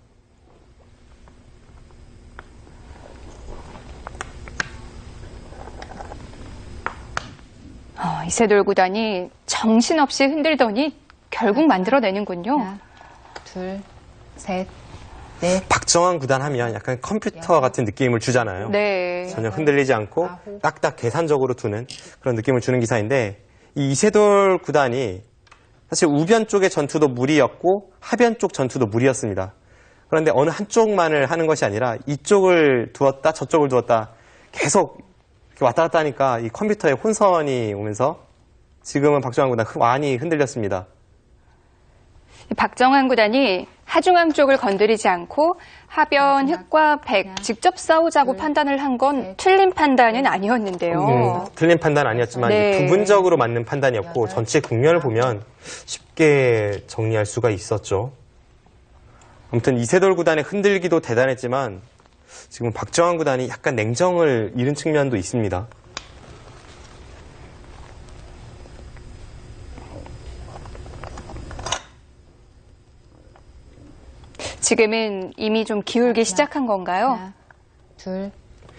이세돌 구단이 정신없이 흔들더니 결국 만들어내는군요. 하나, 둘, 셋, 넷. 박정환 구단 하면 약간 컴퓨터 같은 느낌을 주잖아요. 네. 전혀 흔들리지 않고 딱딱 계산적으로 두는 그런 느낌을 주는 기사인데 이 이세돌 구단이 사실 우변 쪽의 전투도 무리였고 하변 쪽 전투도 무리였습니다. 그런데 어느 한쪽만을 하는 것이 아니라 이쪽을 두었다 저쪽을 두었다 계속 이렇게 왔다 갔다 하니까 이 컴퓨터에 혼선이 오면서 지금은 박정환 구단 많이 흔들렸습니다. 박정환 구단이 하중앙 쪽을 건드리지 않고 하변 흑과 백 직접 싸우자고 판단을 한 건 틀린 판단은 아니었는데요. 틀린 판단 아니었지만 네. 이제 부분적으로 맞는 판단이었고 전체 국면을 보면 쉽게 정리할 수가 있었죠. 아무튼 이세돌 구단의 흔들기도 대단했지만 지금 박정환 구단이 약간 냉정을 잃은 측면도 있습니다. 지금은 이미 좀 기울기 시작한 건가요? 하나, 둘,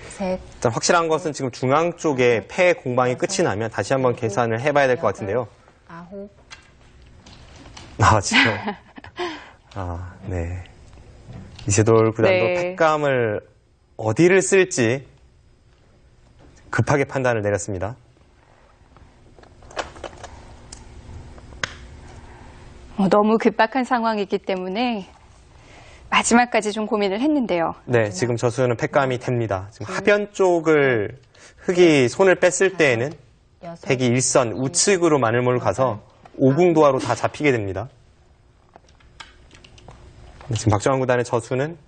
셋. 일단 확실한 것은 지금 중앙 쪽에 패 공방이 끝이 나면 다시 한번 계산을 해봐야 될 것 같은데요. 9. 지금. 네. 이세돌 구단도 네. 패감을 어디를 쓸지 급하게 판단을 내렸습니다. 너무 급박한 상황이기 때문에 마지막까지 좀 고민을 했는데요. 네, 지금 저수는 패감이 됩니다. 지금 하변 쪽을 흑이 손을 뺐을 때에는 백이 일선 우측으로 마늘몰 가서 오궁도하로 다 잡히게 됩니다. 지금 박정환 구단의 저수는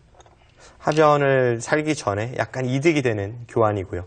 하변을 살기 전에 약간 이득이 되는 교환이고요.